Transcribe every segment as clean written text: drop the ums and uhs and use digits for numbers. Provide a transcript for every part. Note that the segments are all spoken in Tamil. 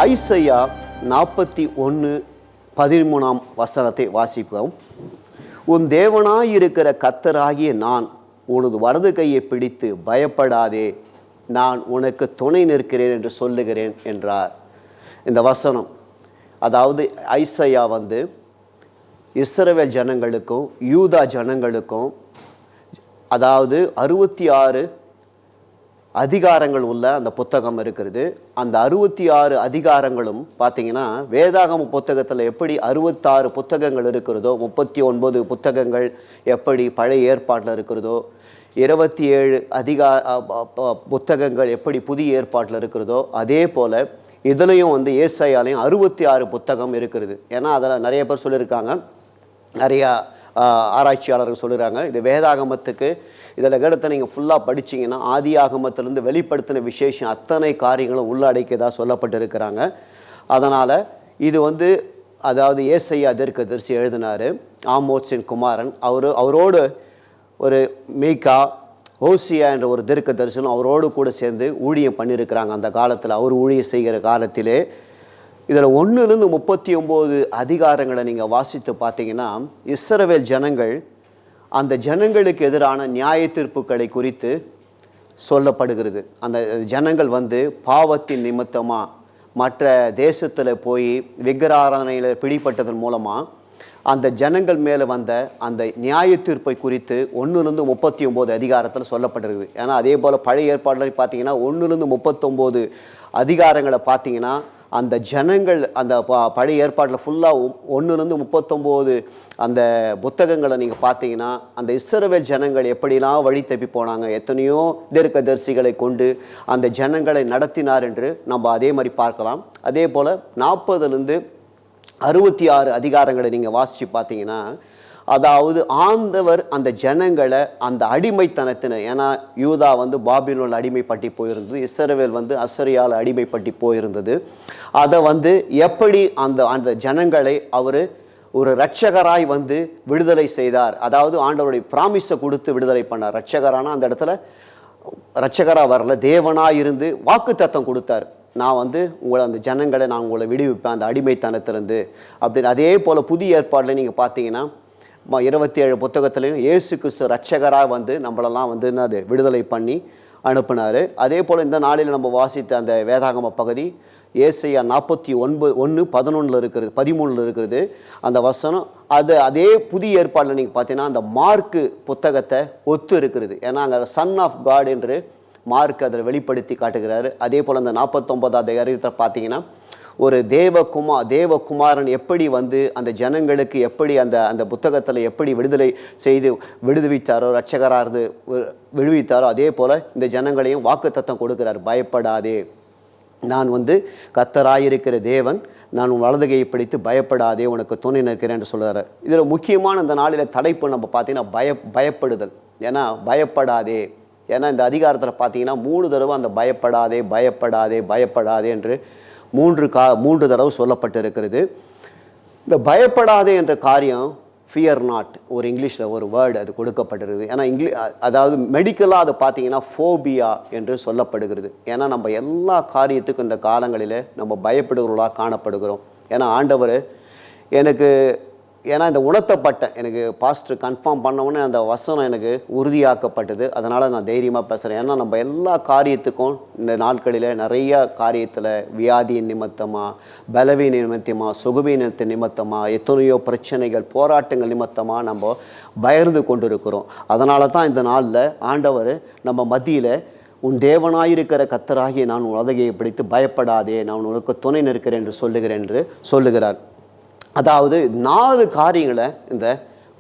ஐசையா 41:13 வாசிப்போம். உன் தேவனாயிருக்கிற கர்த்தராகிய நான் உனது வலது கையை பிடித்து பயப்படாதே, நான் உனக்கு துணை நிற்கிறேன் என்று சொல்லுகிறேன் என்றார். இந்த வசனம், அதாவது ஐசையா இஸ்ரவேல் ஜனங்களுக்கும் யூதா ஜனங்களுக்கும், அதாவது 66 அதிகாரங்கள் உள்ள அந்த புத்தகம் இருக்கிறது. அந்த 66 அதிகாரங்களும் பார்த்தீங்கன்னா வேதாகம புத்தகத்தில் எப்படி 66 புத்தகங்கள் இருக்கிறதோ, 39 புத்தகங்கள் எப்படி பழைய ஏற்பாட்டில் இருக்கிறதோ, 27 புத்தகங்கள் எப்படி புதிய ஏற்பாட்டில் இருக்கிறதோ, அதே போல் இதுலேயும் ஏசாயாலையும் 66 புத்தகம் இருக்கிறது. ஏன்னா அதில் நிறைய பேர் சொல்லியிருக்காங்க, நிறையா ஆராய்ச்சியாளர்கள் சொல்லுறாங்க, இது வேதாகமத்துக்கு இதில் இடத்த நீங்கள் ஃபுல்லாக படிச்சிங்கன்னா ஆதி ஆகமத்திலேருந்து வெளிப்படுத்தின விசேஷம் அத்தனை காரியங்களும் உள்ளடக்கியதாக சொல்லப்பட்டிருக்கிறாங்க. அதனால் இது அதாவது ஏசாயா தீர்க்கதரிசி எழுதினார், ஆமோத்சின் குமாரன். அவரோடு ஒரு மீகா, ஓசியா என்ற ஒரு தீர்க்கதரிசனம் அவரோடு கூட சேர்ந்து ஊழியம் பண்ணியிருக்கிறாங்க. அந்த காலத்தில் அவர் ஊழியம் செய்கிற காலத்திலே இதில் 1-39 அதிகாரங்களை நீங்கள் வாசித்து பார்த்தீங்கன்னா இஸ்ரவேல் ஜனங்கள், அந்த ஜனங்களுக்கு எதிரான நியாய தீர்ப்புகளை குறித்து சொல்லப்படுகிறது. அந்த ஜனங்கள் பாவத்தின் நிமித்தமாக மற்ற தேசத்தில் போய் விக்கிராராதனையில் பிடிப்பட்டதன் மூலமாக அந்த ஜனங்கள் மேலே அந்த நியாய தீர்ப்பை குறித்து 1-39 அதிகாரத்தில் சொல்லப்பட்டிருக்குது. ஏன்னா அதே போல் பழைய ஏற்பாடுல பார்த்தீங்கன்னா 1-39 அதிகாரங்களை பார்த்தீங்கன்னா அந்த ஜனங்கள் அந்த பழைய ஏற்பாட்டில் ஃபுல்லாக 1-39 அந்த புத்தகங்களை நீங்கள் பார்த்தீங்கன்னா அந்த இஸ்ரவேல் ஜனங்கள் எப்படிலாம் வழி தப்பி போனாங்க, எத்தனையோ தீர்க்கதரிசிகளை கொண்டு அந்த ஜனங்களை நடத்தினார் என்று நம்ம அதே மாதிரி பார்க்கலாம். அதே போல் 40-66 அதிகாரங்களை நீங்கள் வாசித்து பார்த்தீங்கன்னா, அதாவது ஆண்டவர் அந்த ஜனங்களை அந்த அடிமைத்தனத்தின, ஏன்னா யூதா பாபிலோன் அடிமைப்பட்டி போயிருந்தது, இஸ்ரவேல் அசரியால் அடிமைப்பட்டி போயிருந்தது. அதை எப்படி அந்த ஜனங்களை அவர் ஒரு இரட்சகராய் விடுதலை செய்தார். அதாவது ஆண்டவருடைய பிராமிஸை கொடுத்து விடுதலை பண்ணார். இரட்சகரானா அந்த இடத்துல இரட்சகராக வரல, தேவனாக இருந்து வாக்குத்தத்தம் கொடுத்தார். நான் உங்களை அந்த ஜனங்களை நான் உங்களை விடுவிப்பேன் அந்த அடிமைத்தனத்திலிருந்து அப்படின்னு. அதே போல் புதிய ஏற்பாடில் நீங்கள் பார்த்தீங்கன்னா 27 புத்தகத்திலையும் இயேசு கிறிஸ்து இரட்சகராக நம்மளெல்லாம் என்னது விடுதலை பண்ணி அனுப்பினார். அதே போல் இந்த நாளில் நம்ம வாசித்த அந்த வேதாகம பகுதி ஏசாயா 41:11 இருக்கிறது, 13 இருக்கிறது அந்த வசனம். அதே புதிய ஏற்பாடில் நீங்கள் பார்த்தீங்கன்னா அந்த மார்க்கு புத்தகத்தை ஒத்து இருக்கிறது. ஏன்னா அங்கே சன் ஆஃப் காட் என்று மார்க் அதில் வெளிப்படுத்தி காட்டுகிறாரு. அதே போல் அந்த 49வது அதிகாரத்தில் பார்த்தீங்கன்னா ஒரு தேவகுமாரன் எப்படி அந்த ஜனங்களுக்கு எப்படி அந்த புத்தகத்தில் எப்படி விடுதலை செய்து விடுவித்தாரோ, இரட்சகராக இருந்து விடுவித்தாரோ, அதே போல் இந்த ஜனங்களையும் வாக்குத்தத்தம் கொடுக்கிறார். பயப்படாதே, நான் கர்த்தராயிருக்கிற தேவன், நான் உன் வலதுகையை பிடித்து பயப்படாதே, உனக்கு துணை நிற்கிறேன் என்று சொல்கிறார். இதில் முக்கியமான இந்த நாளில் தலைப்பு நம்ம பார்த்தீங்கன்னா பயப்படுதல். ஏன்னா பயப்படாதே, ஏன்னா இந்த அதிகாரத்தில் பார்த்தீங்கன்னா 3 தடவை அந்த பயப்படாதே பயப்படாதே பயப்படாதே என்று 3 தடவை சொல்லப்பட்டிருக்கிறது. இந்த பயப்படாதே என்ற காரியம் ஃபியர் நாட், ஒரு இங்கிலீஷில் ஒரு வேர்டு அது கொடுக்கப்பட்டிருக்குது. ஏன்னா அதாவது மெடிக்கலாக அதை பார்த்தீங்கன்னா ஃபோபியா என்று சொல்லப்படுகிறது. ஏன்னா நம்ம எல்லா காரியத்துக்கும் இந்த காலங்களில் நம்ம பயப்படுகிறவர்களாக காணப்படுகிறோம். ஏன்னா ஆண்டவர் ஏன்னா இந்த உணர்த்தப்பட்டேன், எனக்கு பாஸ்டர் கன்ஃபார்ம் பண்ணவுடனே அந்த வசனம் எனக்கு உறுதியாக்கப்பட்டது. அதனால் நான் தைரியமாக பேசுகிறேன். ஏன்னா நம்ம எல்லா காரியத்துக்கும் இந்த நாட்களில் நிறைய காரியத்தில் வியாதியின் நிமித்தமாக, பலவீன நிமித்தமாக, சுகவீனத்தின் நிமித்தமாக, எத்தனையோ பிரச்சனைகள், போராட்டங்கள் நிமித்தமாக நம்ம பயந்து கொண்டு இருக்கிறோம். அதனால தான் இந்த நாளில் ஆண்டவர் நம்ம மத்தியில் உன் தேவனாயிருக்கிற கர்த்தராகிய நான் உன் வலதுகையை பிடித்து பயப்படாதே, நான் உனக்கு துணை நிற்கிறேன் என்று சொல்லுகிறார். அதாவது 4 காரியங்களை இந்த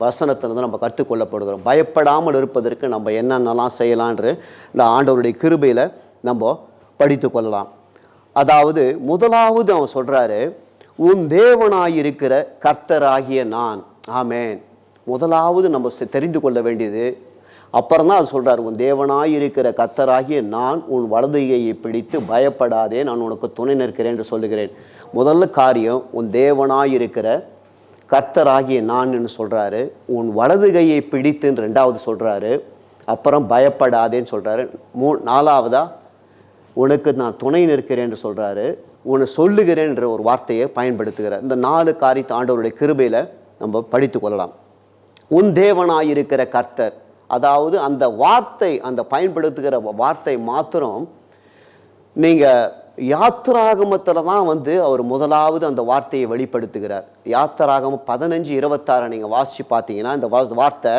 வசனத்திலிருந்து நம்ம கற்றுக்கொள்ளப்படுகிறோம். பயப்படாமல் இருப்பதற்கு நம்ம என்னென்னலாம் செய்யலான்று இந்த ஆண்டவருடைய கிருபையில் நம்ம படித்து கொள்ளலாம். அதாவது முதலாவது அவன் சொல்கிறாரு, உன் தேவனாயிருக்கிற கர்த்தராகிய நான். ஆமேன். முதலாவது நம்ம தெரிந்து கொள்ள வேண்டியது, அப்புறம் தான் அது சொல்கிறார், உன் தேவனாயிருக்கிற கர்த்தராகிய நான் உன் வலதுகையை பிடித்து பயப்படாதே, நான் உனக்கு துணை நிற்கிறேன் என்று சொல்லுகிறேன். முதல்ல காரியம், உன் தேவனாயிருக்கிற கர்த்தராகிய நான் என்று சொல்கிறாரு. உன் வலதுகையை பிடித்துன்னு 2வது சொல்கிறாரு. அப்புறம் பயப்படாதேன்னு சொல்கிறாரு. 4வதா உனக்கு நான் துணை நிற்கிறேன் என்று சொல்கிறாரு. உன்னை சொல்லுகிறேன் என்ற ஒரு வார்த்தையை பயன்படுத்துகிறார். இந்த 4 காரியத்தை ஆண்டவருடைய கிருபையில் நம்ம படித்து கொள்ளலாம். உன் தேவனாயிருக்கிற கர்த்தர், அதாவது அந்த வார்த்தை, அந்த பயன்படுத்துகிற வார்த்தை மாத்திரம் நீங்கள் யாத்திராகமத்தில் தான் அவர் முதலாவது அந்த வார்த்தையை வெளிப்படுத்துகிறார். யாத்திராகமம் 15:26 நீங்கள் வாசித்து பார்த்தீங்கன்னா இந்த வார்த்தை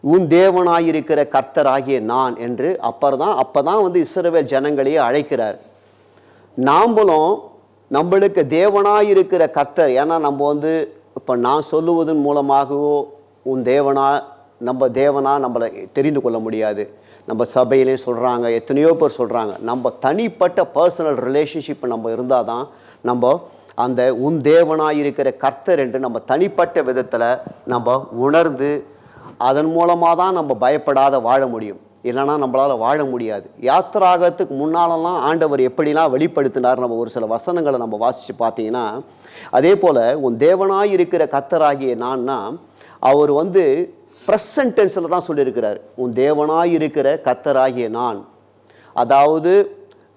உன் தேவனாயிருக்கிற கர்த்தராகிய நான் என்று அப்போ தான் இஸ்ரவேல் ஜனங்களையே அழைக்கிறார். நாம்பளும் நம்மளுக்கு தேவனாயிருக்கிற கர்த்தர், ஏன்னா நம்ம இப்போ நான் சொல்லுவதன் மூலமாகவோ உன் தேவனா நம்மளை தெரிந்து கொள்ள முடியாது. நம்ம சபையிலே சொல்கிறாங்க, எத்தனையோ பேர் சொல்கிறாங்க. நம்ம தனிப்பட்ட பர்சனல் ரிலேஷன்ஷிப் நம்ம இருந்தால் தான் நம்ம அந்த உன் தேவனாயிருக்கிற கர்த்தர் என்று நம்ம தனிப்பட்ட விதத்தில் நம்ம உணர்ந்து அதன் மூலமாக தான் நம்ம பயப்படாத வாழ முடியும். இல்லைனா நம்மளால் வாழ முடியாது. யாத்திராகத்துக்கு முன்னாலெல்லாம் ஆண்டவர் எப்படிலாம் வெளிப்படுத்தினார், நம்ம ஒரு சில வசனங்களை நம்ம வாசித்து பார்த்தீங்கன்னா, அதே போல் உன் தேவனாயிருக்கிற கர்த்தராகிய நான்னா அவர் ப்ரெசன்ட் டென்ஸில் தான் சொல்லியிருக்கிறார். உன் தேவனாயிருக்கிற கர்த்தராகிய நான், அதாவது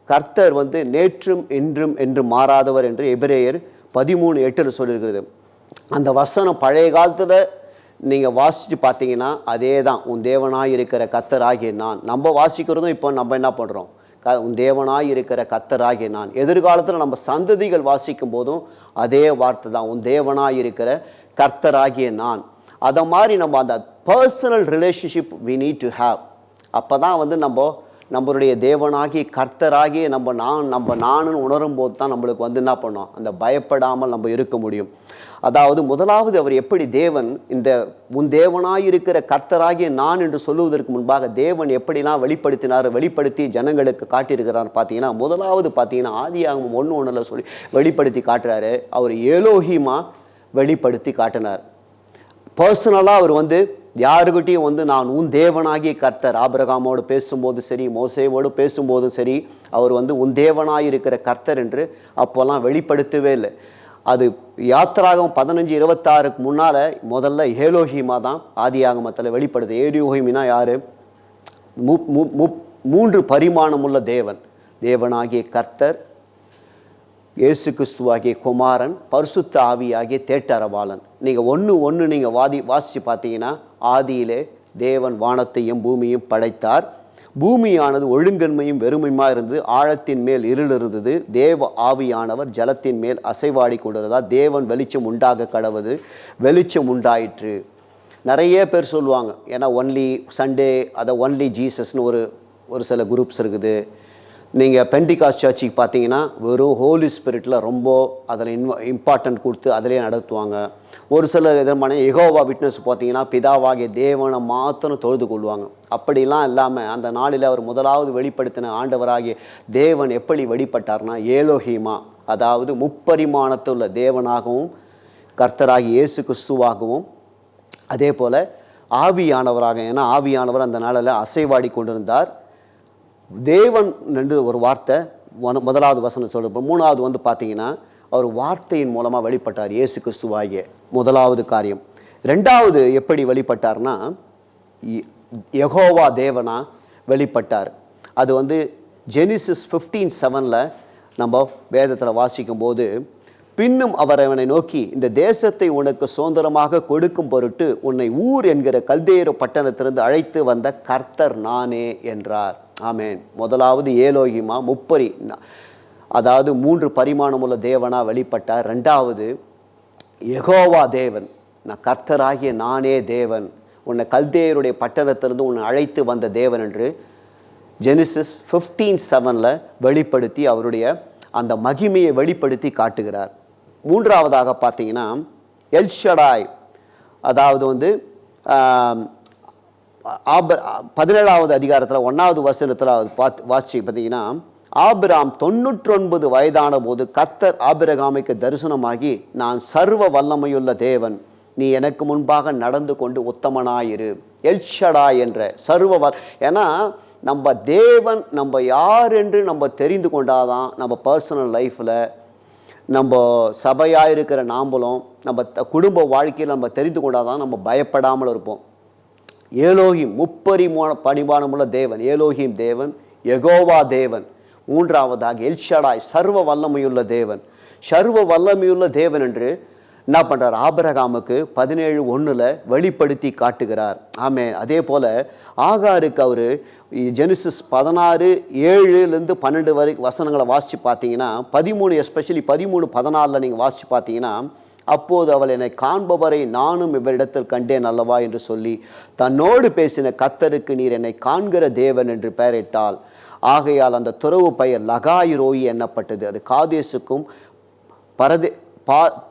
கர்த்தர் நேற்றும் இன்றும் என்று மாறாதவர் என்று எபிரேயர் 13:8 சொல்லியிருக்கிறது. அந்த வசனம் பழைய காலத்தில் நீங்கள் வாசித்து பார்த்தீங்கன்னா அதே தான், உன் தேவனாயிருக்கிற கர்த்தராகிய நான். நம்ம வாசிக்கிறதும் இப்போ நம்ம என்ன பண்ணுறோம், உன் தேவனாயிருக்கிற கர்த்தராகிய நான். எதிர்காலத்தில் நம்ம சந்ததிகள் வாசிக்கும் போதும் அதே வார்த்தை தான், உன் தேவனாயிருக்கிற கர்த்தராகிய நான். அதை மாதிரி நம்ம அந்த personal relationship we need to have. அப்போ தான் நம்மளுடைய தேவனாகி கர்த்தராகி நானுன்னு உணரும் போது தான் நம்மளுக்கு என்ன பண்ணோம், அந்த பயப்படாமல் நம்ம இருக்க முடியும். அதாவது முதலாவது அவர் எப்படி தேவன் இந்த உன் தேவனாயிருக்கிற கர்த்தராகிய நான் என்று சொல்லுவதற்கு முன்பாக தேவன் எப்படிலாம் வெளிப்படுத்தி ஜனங்களுக்கு காட்டியிருக்கிறார் பார்த்தீங்கன்னா, முதலாவது பார்த்தீங்கன்னா ஆதியாகமம் 1:1 சொல்லி வெளிப்படுத்தி காட்டுறாரு. அவர் ஏலோஹிமா வெளிப்படுத்தி காட்டினார். பர்சனலாக அவர் யாருக்கிட்டையும் நான் உன் தேவனாகிய கர்த்தர், ஆபிரகாமோடு பேசும்போது சரி, மோசேவோடு பேசும்போதும் சரி, அவர் உன் தேவனாயிருக்கிற கர்த்தர் என்று அப்போல்லாம் வெளிப்படுத்தவே இல்லை. அது யாத்திராகம் 15:26 முன்னால் முதல்ல ஏலோஹிமா தான் ஆதியாகமத்தில் வெளிப்படுது. ஏலோஹிமினா யார்? 3 பரிமாணமுள்ள தேவன். தேவனாகிய கர்த்தர், இயேசு கிறிஸ்துவாகிய குமாரன், பரிசுத்த ஆவியாகிய தேட்டரவாளன். நீங்கள் ஒன்று நீங்கள் வாசித்து பார்த்தீங்கன்னா, ஆதியிலே தேவன் வானத்தையும் பூமியும் படைத்தார். பூமியானது ஒழுங்கன்மையும் வெறுமையுமா இருந்தது, ஆழத்தின் மேல் இருள் இருந்தது. தேவ ஆவியானவர் ஜலத்தின் மேல் அசைவாடி கொண்டிருந்தார். தேவன் வெளிச்சம் உண்டாக கடவுது, வெளிச்சம் உண்டாயிற்று. நிறைய பேர் சொல்லுவாங்க, ஏன்னா ஒன்லி சண்டே, அதை ஒன்லி ஜீசஸ்னு ஒரு சில குரூப்ஸ் இருக்குது. நீங்கள் பெண்டிகாஸ்ட் சர்ச்சுக்கு பார்த்தீங்கன்னா வெறும் ஹோலி ஸ்பிரிட்டில் ரொம்ப அதில் இம்பார்ட்டன்ட் கொடுத்து அதிலே நடத்துவாங்க. ஒரு சில விதமான யெகோவா விட்னஸ் பார்த்தீங்கன்னா பிதாவாகிய தேவனை மாத்திரம் தொழுது கொள்வாங்க. அப்படிலாம் இல்லாமல் அந்த நாளில் அவர் முதலாவது வெளிப்படுத்தின ஆண்டவராகிய தேவன் எப்படி வெளிப்பட்டார்னா, ஏலோஹிமா, அதாவது முப்பரிமாணத்துள்ள தேவனாகவும் கர்த்தராகி இயேசு கிறிஸ்துவாகவும், அதே போல் ஆவியானவராக, ஏன்னா ஆவியானவர் அந்த நாளில் அசைவாடி கொண்டிருந்தார். தேவன் என்று ஒரு வார்த்தை முதலாவது வசனம் சொல்கிறப்ப, மூணாவது பார்த்தீங்கன்னா அவர் வார்த்தையின் மூலமாக வெளிப்பட்டார், இயேசு கிறிஸ்துவாகிய முதலாவது காரியம். ரெண்டாவது எப்படி வெளிப்பட்டார்னா, யெகோவா தேவனா வெளிப்பட்டார். அது ஜெனிசிஸ் 15:7 நம்ம வேதத்தில் வாசிக்கும் போது, பின்னும் அவர் அவனை நோக்கி, இந்த தேசத்தை உனக்கு சுதந்திரமாக கொடுக்கும் பொருட்டு உன்னை ஊர் என்கிற கல்தேயரு பட்டணத்திலிருந்து அழைத்து வந்த கர்த்தர் நானே என்றார். ஆமேன். முதலாவது ஏலோஹிமா, அதாவது 3 பரிமாணமுள்ள தேவனா வெளிப்பட்டார். ரெண்டாவது யெகோவா தேவன், நான் கர்த்தராகிய நானே தேவன், உன்னை கல்தேயருடைய பட்டணத்திலிருந்து உன்னை அழைத்து வந்த தேவன் என்று ஜெனிசிஸ் 15:7 வெளிப்படுத்தி அவருடைய அந்த மகிமையை வெளிப்படுத்தி காட்டுகிறார். மூன்றாவதாக பார்த்தீங்கன்னா எல்ஷடாய், அதாவது 17வது அதிகாரத்தில் 1வது வசனத்தில் வாசிச்சு பார்த்தீங்கன்னா, ஆபிராம் 99 வயதான போது கர்த்தர் ஆபிரகாமுக்கு தரிசனமாகி, நான் சர்வ வல்லமையுள்ள தேவன், நீ எனக்கு முன்பாக நடந்து கொண்டு உத்தமனாயிரு. எல்ஷடாய் என்ற ஏன்னா நம்ம தேவன் நம்ம யார் என்று நம்ம தெரிந்து கொண்டாதான் நம்ம பர்சனல் லைஃப்பில், நம்ம சபையாக இருக்கிற நாம்பளும் நம்ம குடும்ப வாழ்க்கையில் நம்ம தெரிந்து கொண்டாதான் நம்ம பயப்படாமல் இருப்போம். ஏலோஹிம், முப்பரிமாணமுள்ள தேவன், ஏலோஹிம் தேவன், யெகோவா தேவன், மூன்றாவதாக எல்ஷடாய், சர்வ வல்லமையுள்ள தேவன். சர்வ வல்லமையுள்ள தேவன் என்று என்ன பண்ணுறார்? ஆபிரகாமுக்கு 17:1 வெளிப்படுத்தி காட்டுகிறார். ஆமென். அதே போல் ஆகாருக்கு அவர் ஜெனிசிஸ் 16:7-12 வரை வசனங்களை வாசித்து பார்த்தீங்கன்னா 13, எஸ்பெஷலி 13:14 நீங்கள் வாசித்து பார்த்தீங்கன்னா, அப்போது அவள் என்னை காண்பவரை நானும் இவரிடத்தில் கண்டேன் அல்லவா என்று சொல்லி தன்னோடு பேசின கர்த்தருக்கு நீர் என்னை காண்கிற தேவன் என்று பெயரிட்டாள். ஆகையால் அந்த துறவு பெயர் லகாயிரோயி எண்ணப்பட்டது. அது காதேசுக்கும்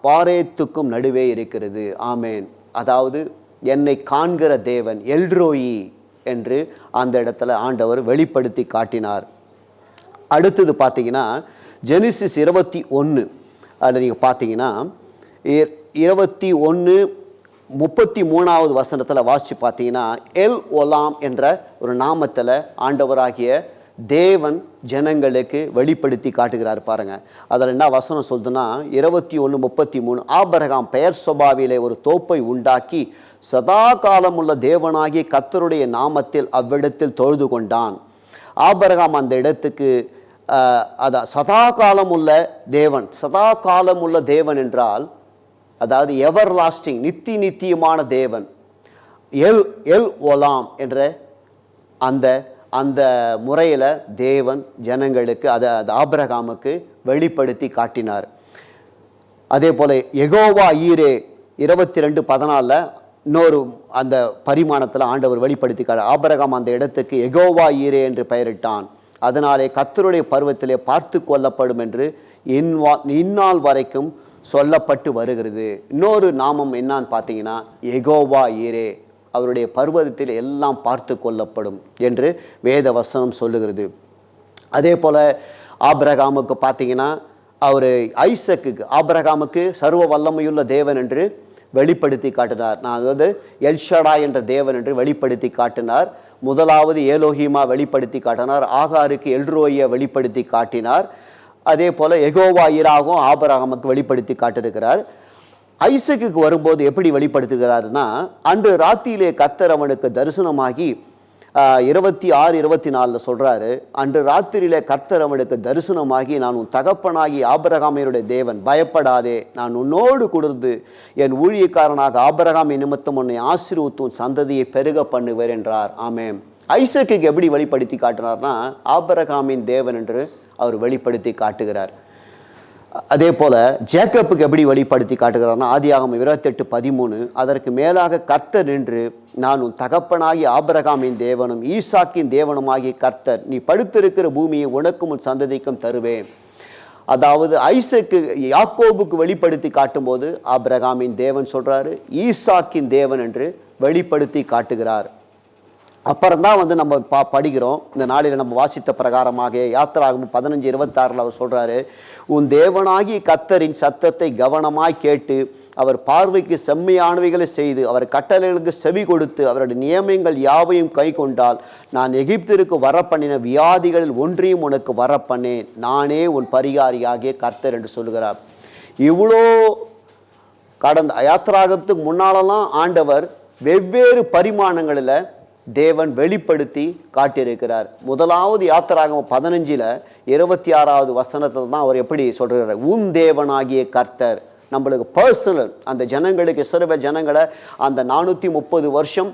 பாரேத்துக்கும் நடுவே இருக்கிறது. ஆமேன். அதாவது என்னை காண்கிற தேவன், எல்ரோயி என்று அந்த இடத்துல ஆண்டவர் வெளிப்படுத்தி காட்டினார். அடுத்தது பார்த்தீங்கன்னா ஜெனிசிஸ் 21 அதில் நீங்கள் பார்த்தீங்கன்னா 21:33 வசனத்தில் வாசித்து பார்த்தீங்கன்னா எல் ஒலாம் என்ற ஒரு நாமத்தில் ஆண்டவராகிய தேவன் ஜனங்களுக்கு வெளிப்படுத்தி காட்டுகிறார். பாருங்க, அதில் என்ன வசனம் சொல்லுதுன்னா 21:33, ஆபிரகாம் பெயர் சொபாவிலே ஒரு தோப்பை உண்டாக்கி சதா காலமுள்ள தேவனாகிய கர்த்தருடைய நாமத்தில் அவ்விடத்தில் தொழுது கொண்டான். ஆபிரகாம் அந்த இடத்துக்கு சதா காலமுள்ள தேவன், சதா காலமுள்ள தேவன் என்றால் அதாவது எவர் லாஸ்டிங், நித்தியமான தேவன். எல் ஒலாம் என்ற அந்த முறையில் தேவன் ஜனங்களுக்கு அதை ஆபிரகாமுக்கு வெளிப்படுத்தி காட்டினார். அதே போல் யெகோவா ஈரே 22:14 இன்னொரு அந்த பரிமாணத்தில் ஆண்டவர் வெளிப்படுத்தி காட்ட ஆபிரகாம் அந்த இடத்துக்கு யெகோவா ஈரே என்று பெயரிட்டான். அதனாலே கர்த்தருடைய பருவத்திலே பார்த்து கொள்ளப்படும் என்று இந்நாள் வரைக்கும் சொல்லப்பட்டு வருகிறது. இன்னொரு நாமம் என்னான்னு பார்த்தீங்கன்னா யெகோவா ஈரே, அவருடைய பர்வதத்தில் எல்லாம் பார்த்து கொள்ளப்படும் என்று வேத வசனம் சொல்லுகிறது. அதே போல் ஆபிரகாமுக்கு பார்த்தீங்கன்னா அவர் ஐசக்குக்கு ஆபிரகாமுக்கு சர்வ வல்லமையுள்ள தேவன் என்று வெளிப்படுத்தி காட்டினார். அதாவது எல்ஷடா என்ற தேவன் என்று வெளிப்படுத்தி காட்டினார். முதலாவது ஏலோஹிமா வெளிப்படுத்தி காட்டினார். ஆகாருக்கு எல்ரோயை வெளிப்படுத்தி காட்டினார். அதே போல் யெகோவா ஈராகும் ஆபிரகாமுக்கு வெளிப்படுத்தி காட்டிருக்கிறார். ஐசக்குக்கு வரும்போது எப்படி வெளிப்படுத்துகிறாருன்னா, அன்று ராத்திரியிலே கர்த்தர் அவனுக்கு தரிசனமாகி 26-24 சொல்கிறாரு, அன்று ராத்திரியிலே கர்த்தர் அவனுக்கு தரிசனமாகி நான் உன் தகப்பனாகி ஆபிரகாமியருடைய தேவன், பயப்படாதே, நான் உன்னோடு கொடுத்து என் ஊழியக்காரனாக ஆபிரகாமின் நிமித்தம் உன்னை ஆசீர்வதித்து சந்ததியை பெருக பண்ணுவேன் என்றார். ஆமென். ஐசக்குக்கு எப்படி வெளிப்படுத்தி காட்டினார்னா ஆபிரகாமின் தேவன் என்று அவர் வெளிப்படுத்தி காட்டுகிறார். அதே போல் ஜேக்கப்புக்கு எப்படி வெளிப்படுத்தி காட்டுகிறார்னா ஆதியாகமம் 28:13, அதற்கு மேலாக கர்த்தர் நின்று நான் உன் தகப்பனாகி ஆபிரகாமின் தேவனும் ஈசாக்கின் தேவனுமாகிய கர்த்தர், நீ படுத்திருக்கிற பூமியை உனக்கும் உன் சந்ததிக்கும் தருவேன். அதாவது ஐசக்கு யாக்கோபுக்கு வெளிப்படுத்தி காட்டும்போது ஆபிரகாமின் தேவன் சொல்கிறாரு, ஈசாக்கின் தேவன் என்று வெளிப்படுத்தி காட்டுகிறார். அப்புறம்தான் நம்ம படிக்கிறோம். இந்த நாளில் நம்ம வாசித்த பிரகாரமாக யாத்திராகமம் 15:26 அவர் சொல்கிறாரு, உன் தேவனாகி கர்த்தரின் சத்தத்தை கவனமாய் கேட்டு அவர் பார்வைக்கு செம்மையானவைகளை செய்து அவர் கட்டளைகளுக்கு செவி கொடுத்து அவருடைய நியமங்கள் யாவையும் கை கொண்டால் நான் எகிப்திற்கு வரப்பண்ணின வியாதிகளில் ஒன்றையும் உனக்கு வரப்பண்ணேன், நானே உன் பரிகாரியாகிய கர்த்தர் என்று சொல்கிறார். இவ்வளோ கடந்த யாத்திராகத்துக்கு முன்னாலெல்லாம் ஆண்டவர் வெவ்வேறு பரிமாணங்களில் தேவன் வெளிப்படுத்தி காட்டியிருக்கிறார். முதலாவது யாத்திராகமம் 15:26 வசனத்தில் தான் அவர் எப்படி சொல்கிறார், உன் தேவனாகிய கர்த்தர். நம்மளுக்கு பர்சனல் அந்த ஜனங்களுக்கு, இஸ்ரவேல் ஜனங்களை அந்த 430 வருஷம்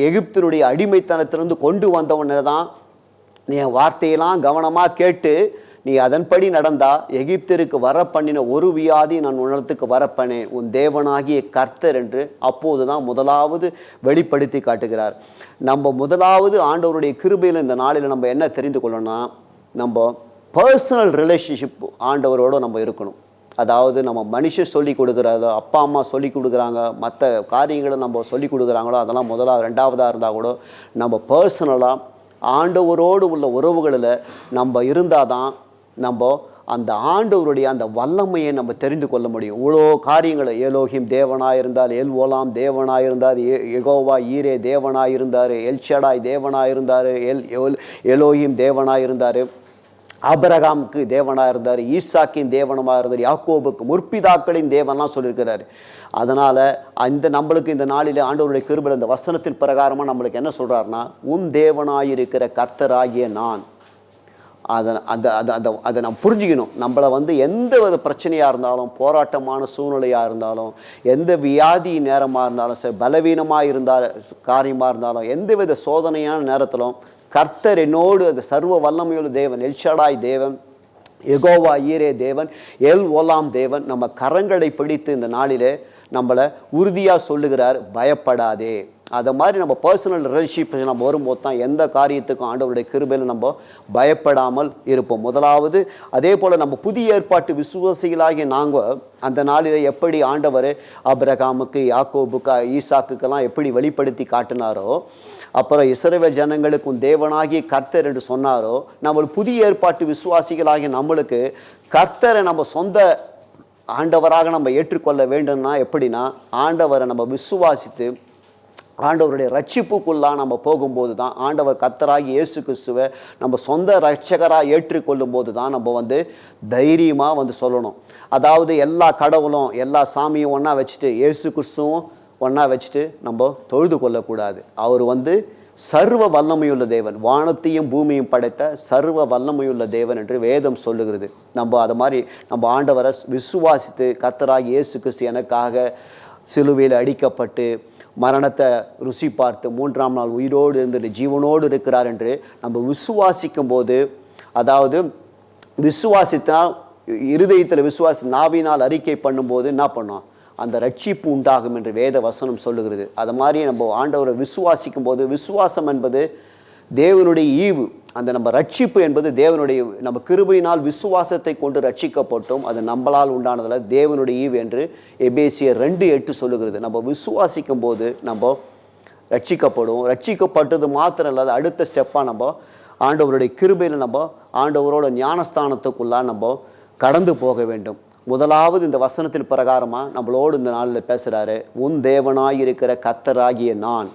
எகிப்தினுடைய அடிமைத்தனத்திலிருந்து கொண்டு வந்தவனே தான் நீ வார்த்தையெல்லாம் கவனமாக கேட்டு நீ அதன்படி நடந்தா எகிப்திற்கு வர பண்ணின ஒரு வியாதி நான் உணர்த்துக்கு வரப்பனேன், உன் தேவனாகிய கர்த்தர் என்று அப்போது தான் முதலாவது வெளிப்படுத்தி காட்டுகிறார். நம்ம முதலாவது ஆண்டவருடைய கிருபையில் இந்த நாளில் நம்ம என்ன தெரிந்து கொள்ளணும்னா, நம்ம பர்சனல் ரிலேஷன்ஷிப் ஆண்டவரோடு நம்ம இருக்கணும். அதாவது நம்ம மனுஷன் சொல்லி கொடுக்குறதோ, அப்பா அம்மா சொல்லி கொடுக்குறாங்க, மற்ற காரியங்களை நம்ம சொல்லி கொடுக்குறாங்களோ அதெல்லாம் முதலாவது ரெண்டாவதாக இருந்தால் கூட நம்ம பர்சனலாக ஆண்டவரோடு உள்ள உறவுகளில் நம்ம இருந்தால் தான் நம்ம அந்த ஆண்டவருடைய அந்த வல்லமையை நம்ம தெரிந்து கொள்ள முடியும். இவ்வளோ காரியங்களை, ஏலோஹிம் தேவனாயிருந்தார், எல் ஓலாம் தேவனாயிருந்தார், யெகோவா ஈரே தேவனாயிருந்தார், எல்ஷடாய் தேவனாயிருந்தார், எலோஹிம் தேவனாயிருந்தார், ஆபிரகாமுக்கு தேவனாக இருந்தார், ஈசாக்கின் தேவனமாக இருந்தார், யாக்கோபுக்கு முற்பிதாக்களின் தேவனாக சொல்லியிருக்கிறார். அதனால் நம்மளுக்கு இந்த நாளில் ஆண்டவருடைய கிருபையில் இந்த வசனத்தின் பிரகாரமாக நம்மளுக்கு என்ன சொல்கிறாருன்னா, உன் தேவனாயிருக்கிற கர்த்தராகிய நான் அதை நம்ம புரிஞ்சுக்கணும். நம்மளை வந்து எந்த வித பிரச்சனையாக இருந்தாலும், போராட்டமான சூழ்நிலையாக இருந்தாலும், எந்த வியாதி நேரமாக இருந்தாலும் சரி, பலவீனமாக இருந்தால் காரியமாக இருந்தாலும், எந்த வித சோதனையான நேரத்திலும் கர்த்தர் என்னோடு, அந்த சர்வ வல்லமையுள்ள தேவன், எல்ஷடாய் தேவன், யெகோவா ஈரே தேவன், எல் ஓலாம் தேவன் நம்ம கரங்களை பிடித்து இந்த நாளிலே நம்மளை உறுதியாக சொல்லுகிறார், பயப்படாதே. அதை மாதிரி நம்ம பர்சனல் ரிலேஷன்ஷிப் நம்ம வரும்போது தான் எந்த காரியத்துக்கும் ஆண்டவருடைய கிருபையில் நம்ம பயப்படாமல் இருப்போம். முதலாவது அதே போல் நம்ம புதிய ஏற்பாட்டு விசுவாசிகளாகிய நாங்கள் அந்த நாளில் எப்படி ஆண்டவர் ஆபிரகாமுக்கு, யாக்கோபுக்கு, ஈசாக்குக்கெல்லாம் எப்படி வெளிப்படுத்தி காட்டினாரோ, அப்புறம் இஸ்ரவேல் ஜனங்களுக்கும் தேவனாகிய கர்த்தர் என்று சொன்னாரோ, நம்ம புதிய ஏற்பாட்டு விசுவாசிகளாகிய நம்மளுக்கு கர்த்தரை நம்ம சொந்த ஆண்டவராக நம்ம ஏற்றுக்கொள்ள வேண்டும்னா எப்படின்னா, ஆண்டவரை நம்ம விசுவாசித்து ஆண்டவருடைய ரட்சிப்புக்குள்ளாக நம்ம போகும்போது தான், ஆண்டவர் கர்த்தராகி இயேசு கிறிஸ்துவை நம்ம சொந்த ரட்சகராக ஏற்றுக்கொள்ளும் போது தான் நம்ம வந்து தைரியமாக வந்து சொல்லணும். அதாவது எல்லா கடவுளும் எல்லா சாமியும் ஒன்றா வச்சுட்டு, இயேசு கிறிஸ்துவும் ஒன்றா வச்சுட்டு நம்ம தொழுது கொள்ளக்கூடாது. அவர் வந்து சர்வ வல்லமையுள்ள தேவன், வானத்தையும் பூமியும் படைத்த சர்வ வல்லமையுள்ள தேவன் என்று வேதம் சொல்லுகிறது. நம்ம அது மாதிரி நம்ம ஆண்டவரை விசுவாசித்து, கர்த்தராகிய இயேசு கிறிஸ்து எனக்காக சிலுவையில் அடிக்கப்பட்டு மரணத்தை ருசி பார்த்து 3ஆம் நாள் உயிரோடு இருந்துட்டு ஜீவனோடு இருக்கிறார் என்று நம்ம விசுவாசிக்கும் போது, அதாவது விசுவாசித்தால் இருதயத்தில் விசுவாசி நாவினால் அறிக்கை பண்ணும்போது என்ன பண்ணோம், அந்த ரட்சிப்பு உண்டாகும் என்று வேத வசனம் சொல்லுகிறது. அது மாதிரி நம்ம ஆண்டவரை விசுவாசிக்கும் போது, விசுவாசம் என்பது தேவனுடைய ஈவு, அந்த நம்ம ரட்சிப்பு என்பது தேவனுடைய, நம்ம கிருபையினால் விசுவாசத்தை கொண்டு ரட்சிக்கப்பட்டோம், அது நம்மளால் உண்டானதில் தேவனுடைய ஈவு என்று எபேசியர் 2:8 சொல்லுகிறது. நம்ம விசுவாசிக்கும் போது நம்ம ரட்சிக்கப்படும். ரட்சிக்கப்பட்டது மாத்திரம் இல்லாத அடுத்த ஸ்டெப்பாக நம்ம ஆண்டவருடைய கிருபையில் நம்ம ஆண்டவரோட ஞானஸ்தானத்துக்குள்ளாக நம்ம கடந்து போக வேண்டும். முதலாவது இந்த வசனத்தின் பிரகாரமாக நம்மளோடு இந்த நாளில் பேசுகிறாரு, உன் தேவனாயிருக்கிற கர்த்தராகிய நான்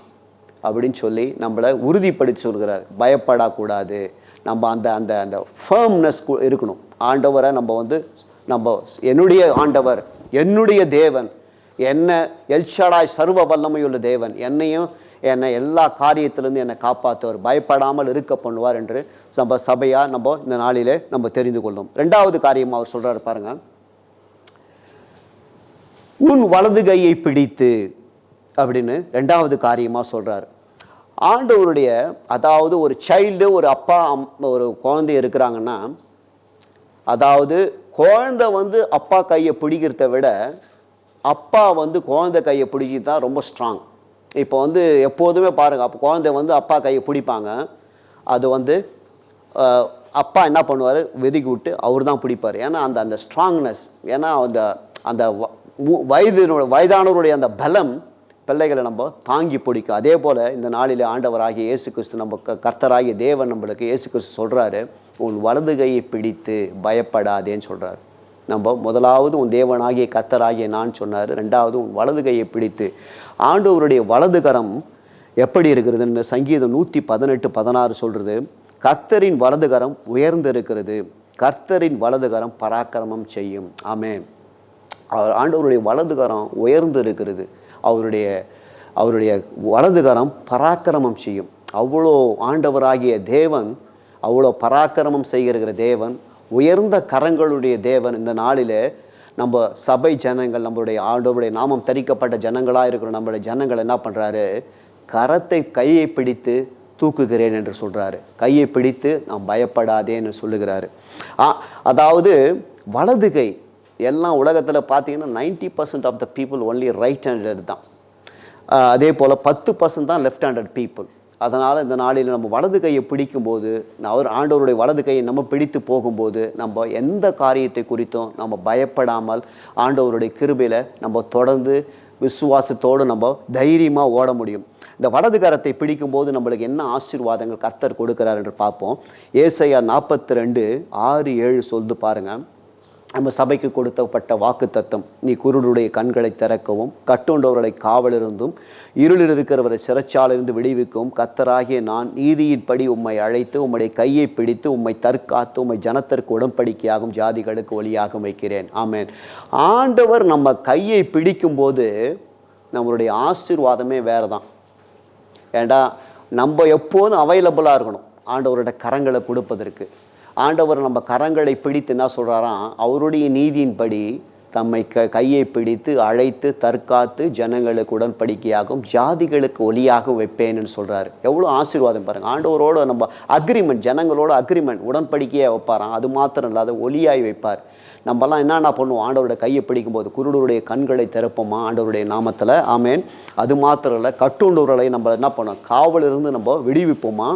அப்படின்னு சொல்லி நம்மளை உறுதிப்படுத்தி சொல்கிறார். பயப்படக்கூடாது. நம்ம அந்த அந்த அந்த ஃபர்ம்னஸ் இருக்கணும். ஆண்டவரை நம்ம வந்து நம்ம என்னுடைய ஆண்டவர், என்னுடைய தேவன், என்ன எல்ஷடாய் சர்வ வல்லமையுள்ள தேவன், என்னை எல்லா காரியத்திலேருந்து என்னை காப்பாற்றுவார், பயப்படாமல் இருக்க பண்ணுவார் என்று நம்ம சபையாக நம்ம இந்த நாளிலே நம்ம தெரிந்து கொள்ளும். 2வது காரியம் அவர் சொல்கிறார் பாருங்க, உன் வலது கையை பிடித்து அப்படின்னு 2வது காரியமாக சொல்கிறார். ஆண்டவருடைய, அதாவது ஒரு சைல்டு, ஒரு அப்பா ஒரு குழந்தை இருக்கிறாங்கன்னா, அதாவது குழந்தை வந்து அப்பா கையை பிடிக்கிறத விட அப்பா வந்து குழந்தை கையை பிடிக்கிறது தான் ரொம்ப ஸ்ட்ராங். இப்போ வந்து எப்போதுமே பாருங்கள், அப்போ குழந்தை வந்து அப்பா கையை பிடிப்பாங்க, அது வந்து அப்பா என்ன பண்ணுவார், வெதுக்கி விட்டு அவர் தான் பிடிப்பார். ஏன்னா அந்த அந்த ஸ்ட்ராங்னஸ், ஏன்னா அந்த அந்த வயதானவருடைய அந்த பலம் பிள்ளைகளை நம்ம தாங்கி பிடிக்கும். அதே போல் இந்த நாளில் ஆண்டவராகிய இயேசு கிறிஸ்து, நம்ம கர்த்தராகிய தேவன் நம்மளுக்கு இயேசு கிறிஸ்து சொல்கிறாரு, உன் வலது கையை பிடித்து பயப்படாதேன்னு சொல்கிறார். நம்ம முதலாவது உன் தேவனாகிய கர்த்தராகிய நான் சொன்னார், 2வது உன் வலது கையை பிடித்து. ஆண்டவருடைய வலது கரம் எப்படி இருக்கிறதுன்னு சங்கீதம் 118:16 சொல்கிறது, கர்த்தரின் வலது கரம் உயர்ந்திருக்கிறது, கர்த்தரின் வலது கரம் பராக்கிரமம் செய்யும். ஆமென். ஆண்டவருடைய வலது கரம் உயர்ந்து இருக்கிறது, அவருடைய வலது கரம் பராக்கிரமம் செய்யும். அவ்வளோ ஆண்டவராகிய தேவன் அவ்வளோ பராக்கிரமம் செய்கிற தேவன், உயர்ந்த கரங்களுடைய தேவன். இந்த நாளில் நம்ம சபை ஜனங்கள், நம்மளுடைய ஆண்டவருடைய நாமம் தரிக்கப்பட்ட ஜனங்களாக இருக்கிற நம்மளுடைய ஜனங்கள் என்ன பண்ணுறாரு, கையை பிடித்து தூக்குகிறேன் என்று சொல்கிறாரு. கையை பிடித்து நான் பயப்படாதேன்னு சொல்லுகிறாரு. அதாவது வலது கை, எல்லாம் உலகத்தில் பார்த்தீங்கன்னா 90% of the people only right handed தான். அதே போல் 10% தான் லெஃப்ட் ஹேண்டட் பீப்புள். அதனால் இந்த நாளில் நம்ம வலது கையை பிடிக்கும்போது, ஆண்டவருடைய வலது கையை நம்ம பிடித்து போகும்போது, நம்ம எந்த காரியத்தை குறித்தும் நம்ம பயப்படாமல் ஆண்டவருடைய கிருபையில் நம்ம தொடர்ந்து விசுவாசத்தோடு நம்ம தைரியமாக ஓட முடியும். இந்த வலது கரத்தை பிடிக்கும்போது நம்மளுக்கு என்ன ஆசீர்வாதங்கள் கர்த்தர் கொடுக்கிறார் என்று பார்ப்போம். ஏசாயா 42:6-7 சொல்லுது பாருங்கள். நம்ம சபைக்கு கொடுக்கப்பட்ட வாக்கு தத்தம், நீ குருடுடைய கண்களை திறக்கவும், கட்டுண்டவர்களை காவலிருந்தும் இருளில் இருக்கிறவரை சிறைச்சாலிருந்து விடுவிக்கவும் கர்த்தராகிய நான் நீதியின்படி உம்மை அழைத்து உம்முடைய கையை பிடித்து உம்மை தற்காத்து உம்மை ஜனத்திற்கு உடன்படிக்கையாகும் ஜாதிகளுக்கு ஒளியாக வைக்கிறேன். ஆமென். ஆண்டவர் நம்ம கையை பிடிக்கும்போது நம்மளுடைய ஆசீர்வாதமே வேறு தான். ஏண்டா நம்ம எப்போதும் அவைலபிளாக இருக்கணும் ஆண்டவரோட கரங்களை கொடுப்பதற்கு. ஆண்டவர் நம்ம கரங்களை பிடித்து என்ன சொல்கிறாராம், அவருடைய நீதியின்படி தம்மை கையை பிடித்து அழைத்து தற்காத்து ஜனங்களுக்கு உடன்படிக்கையாகவும் ஜாதிகளுக்கு ஒளியாகவும் வைப்பேன்னு சொல்கிறாரு. எவ்வளோ ஆசீர்வாதம் பாருங்கள். ஆண்டவரோட நம்ம அக்ரிமெண்ட், ஜனங்களோட அக்ரிமெண்ட், உடன்படிக்கையாக வைப்பாராம். அது மாத்திரம் இல்லாத ஒளியாய் வைப்பார். நம்மலாம் என்னென்ன பண்ணுவோம், ஆண்டவருடைய கையை பிடிக்கும்போது குருடருடைய கண்களை திறப்போமா ஆண்டவருடைய நாமத்தில், ஆமேன். அது மாத்திரம் இல்லை, கட்டுண்டவர்களை நம்ம என்ன பண்ணோம், காவலிருந்து நம்ம விடுவிப்போமா.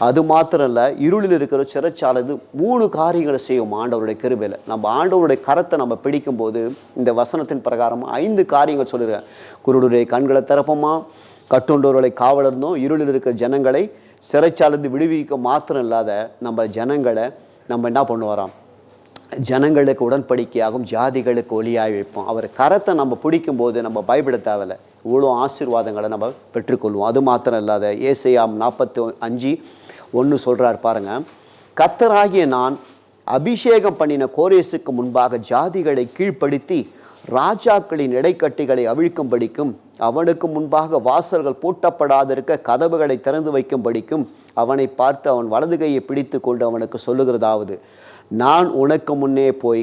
அது மாத்திரம் இல்லை, இருளில் இருக்கிற சிறைச்சாலது 3 காரியங்களை செய்வோம் ஆண்டவருடைய கிருபையில். நம்ம ஆண்டவருடைய கரத்தை நம்ம பிடிக்கும்போது இந்த வசனத்தின் பிரகாரம் 5 காரியங்கள் சொல்லிடுறேன். குருடருடைய கண்களை திறப்போமா, கட்டுண்டவர்களை காவலிருந்தும் இருளில் இருக்கிற ஜனங்களை சிறைச்சாலது விடுவிக்க மாத்திரம் இல்லாத நம்ம ஜனங்களை நம்ம என்ன பண்ணுவாராம், ஜனங்களுக்கு உடன்படிக்கையாகும் ஜாதிகளுக்கு ஒளியாய் வைப்போம். அவர் கரத்தை நம்ம பிடிக்கும்போது நம்ம பயப்பட தேவையில்லை, இவ்வளோ ஆசீர்வாதங்களை நம்ம பெற்றுக்கொள்வோம். அது மாத்திரம் இல்லாத ஏசாயா 45:1 சொல்கிறார் பாருங்கள், கர்த்தராகிய நான் அபிஷேகம் பண்ணின கோரேசுக்கு முன்பாக ஜாதிகளை கீழ்ப்படுத்தி ராஜாக்களின் இடைக்கட்டிகளை அவிழ்க்கும்படிக்கும் அவனுக்கு முன்பாக வாசல்கள் பூட்டப்படாதிருக்க கதவுகளை திறந்து வைக்கும்படிக்கும் அவனை பார்த்து அவன் வலது கையை பிடித்து கொண்டு அவனுக்கு சொல்லுகிறதாவது, நான் உனக்கு முன்னே போய்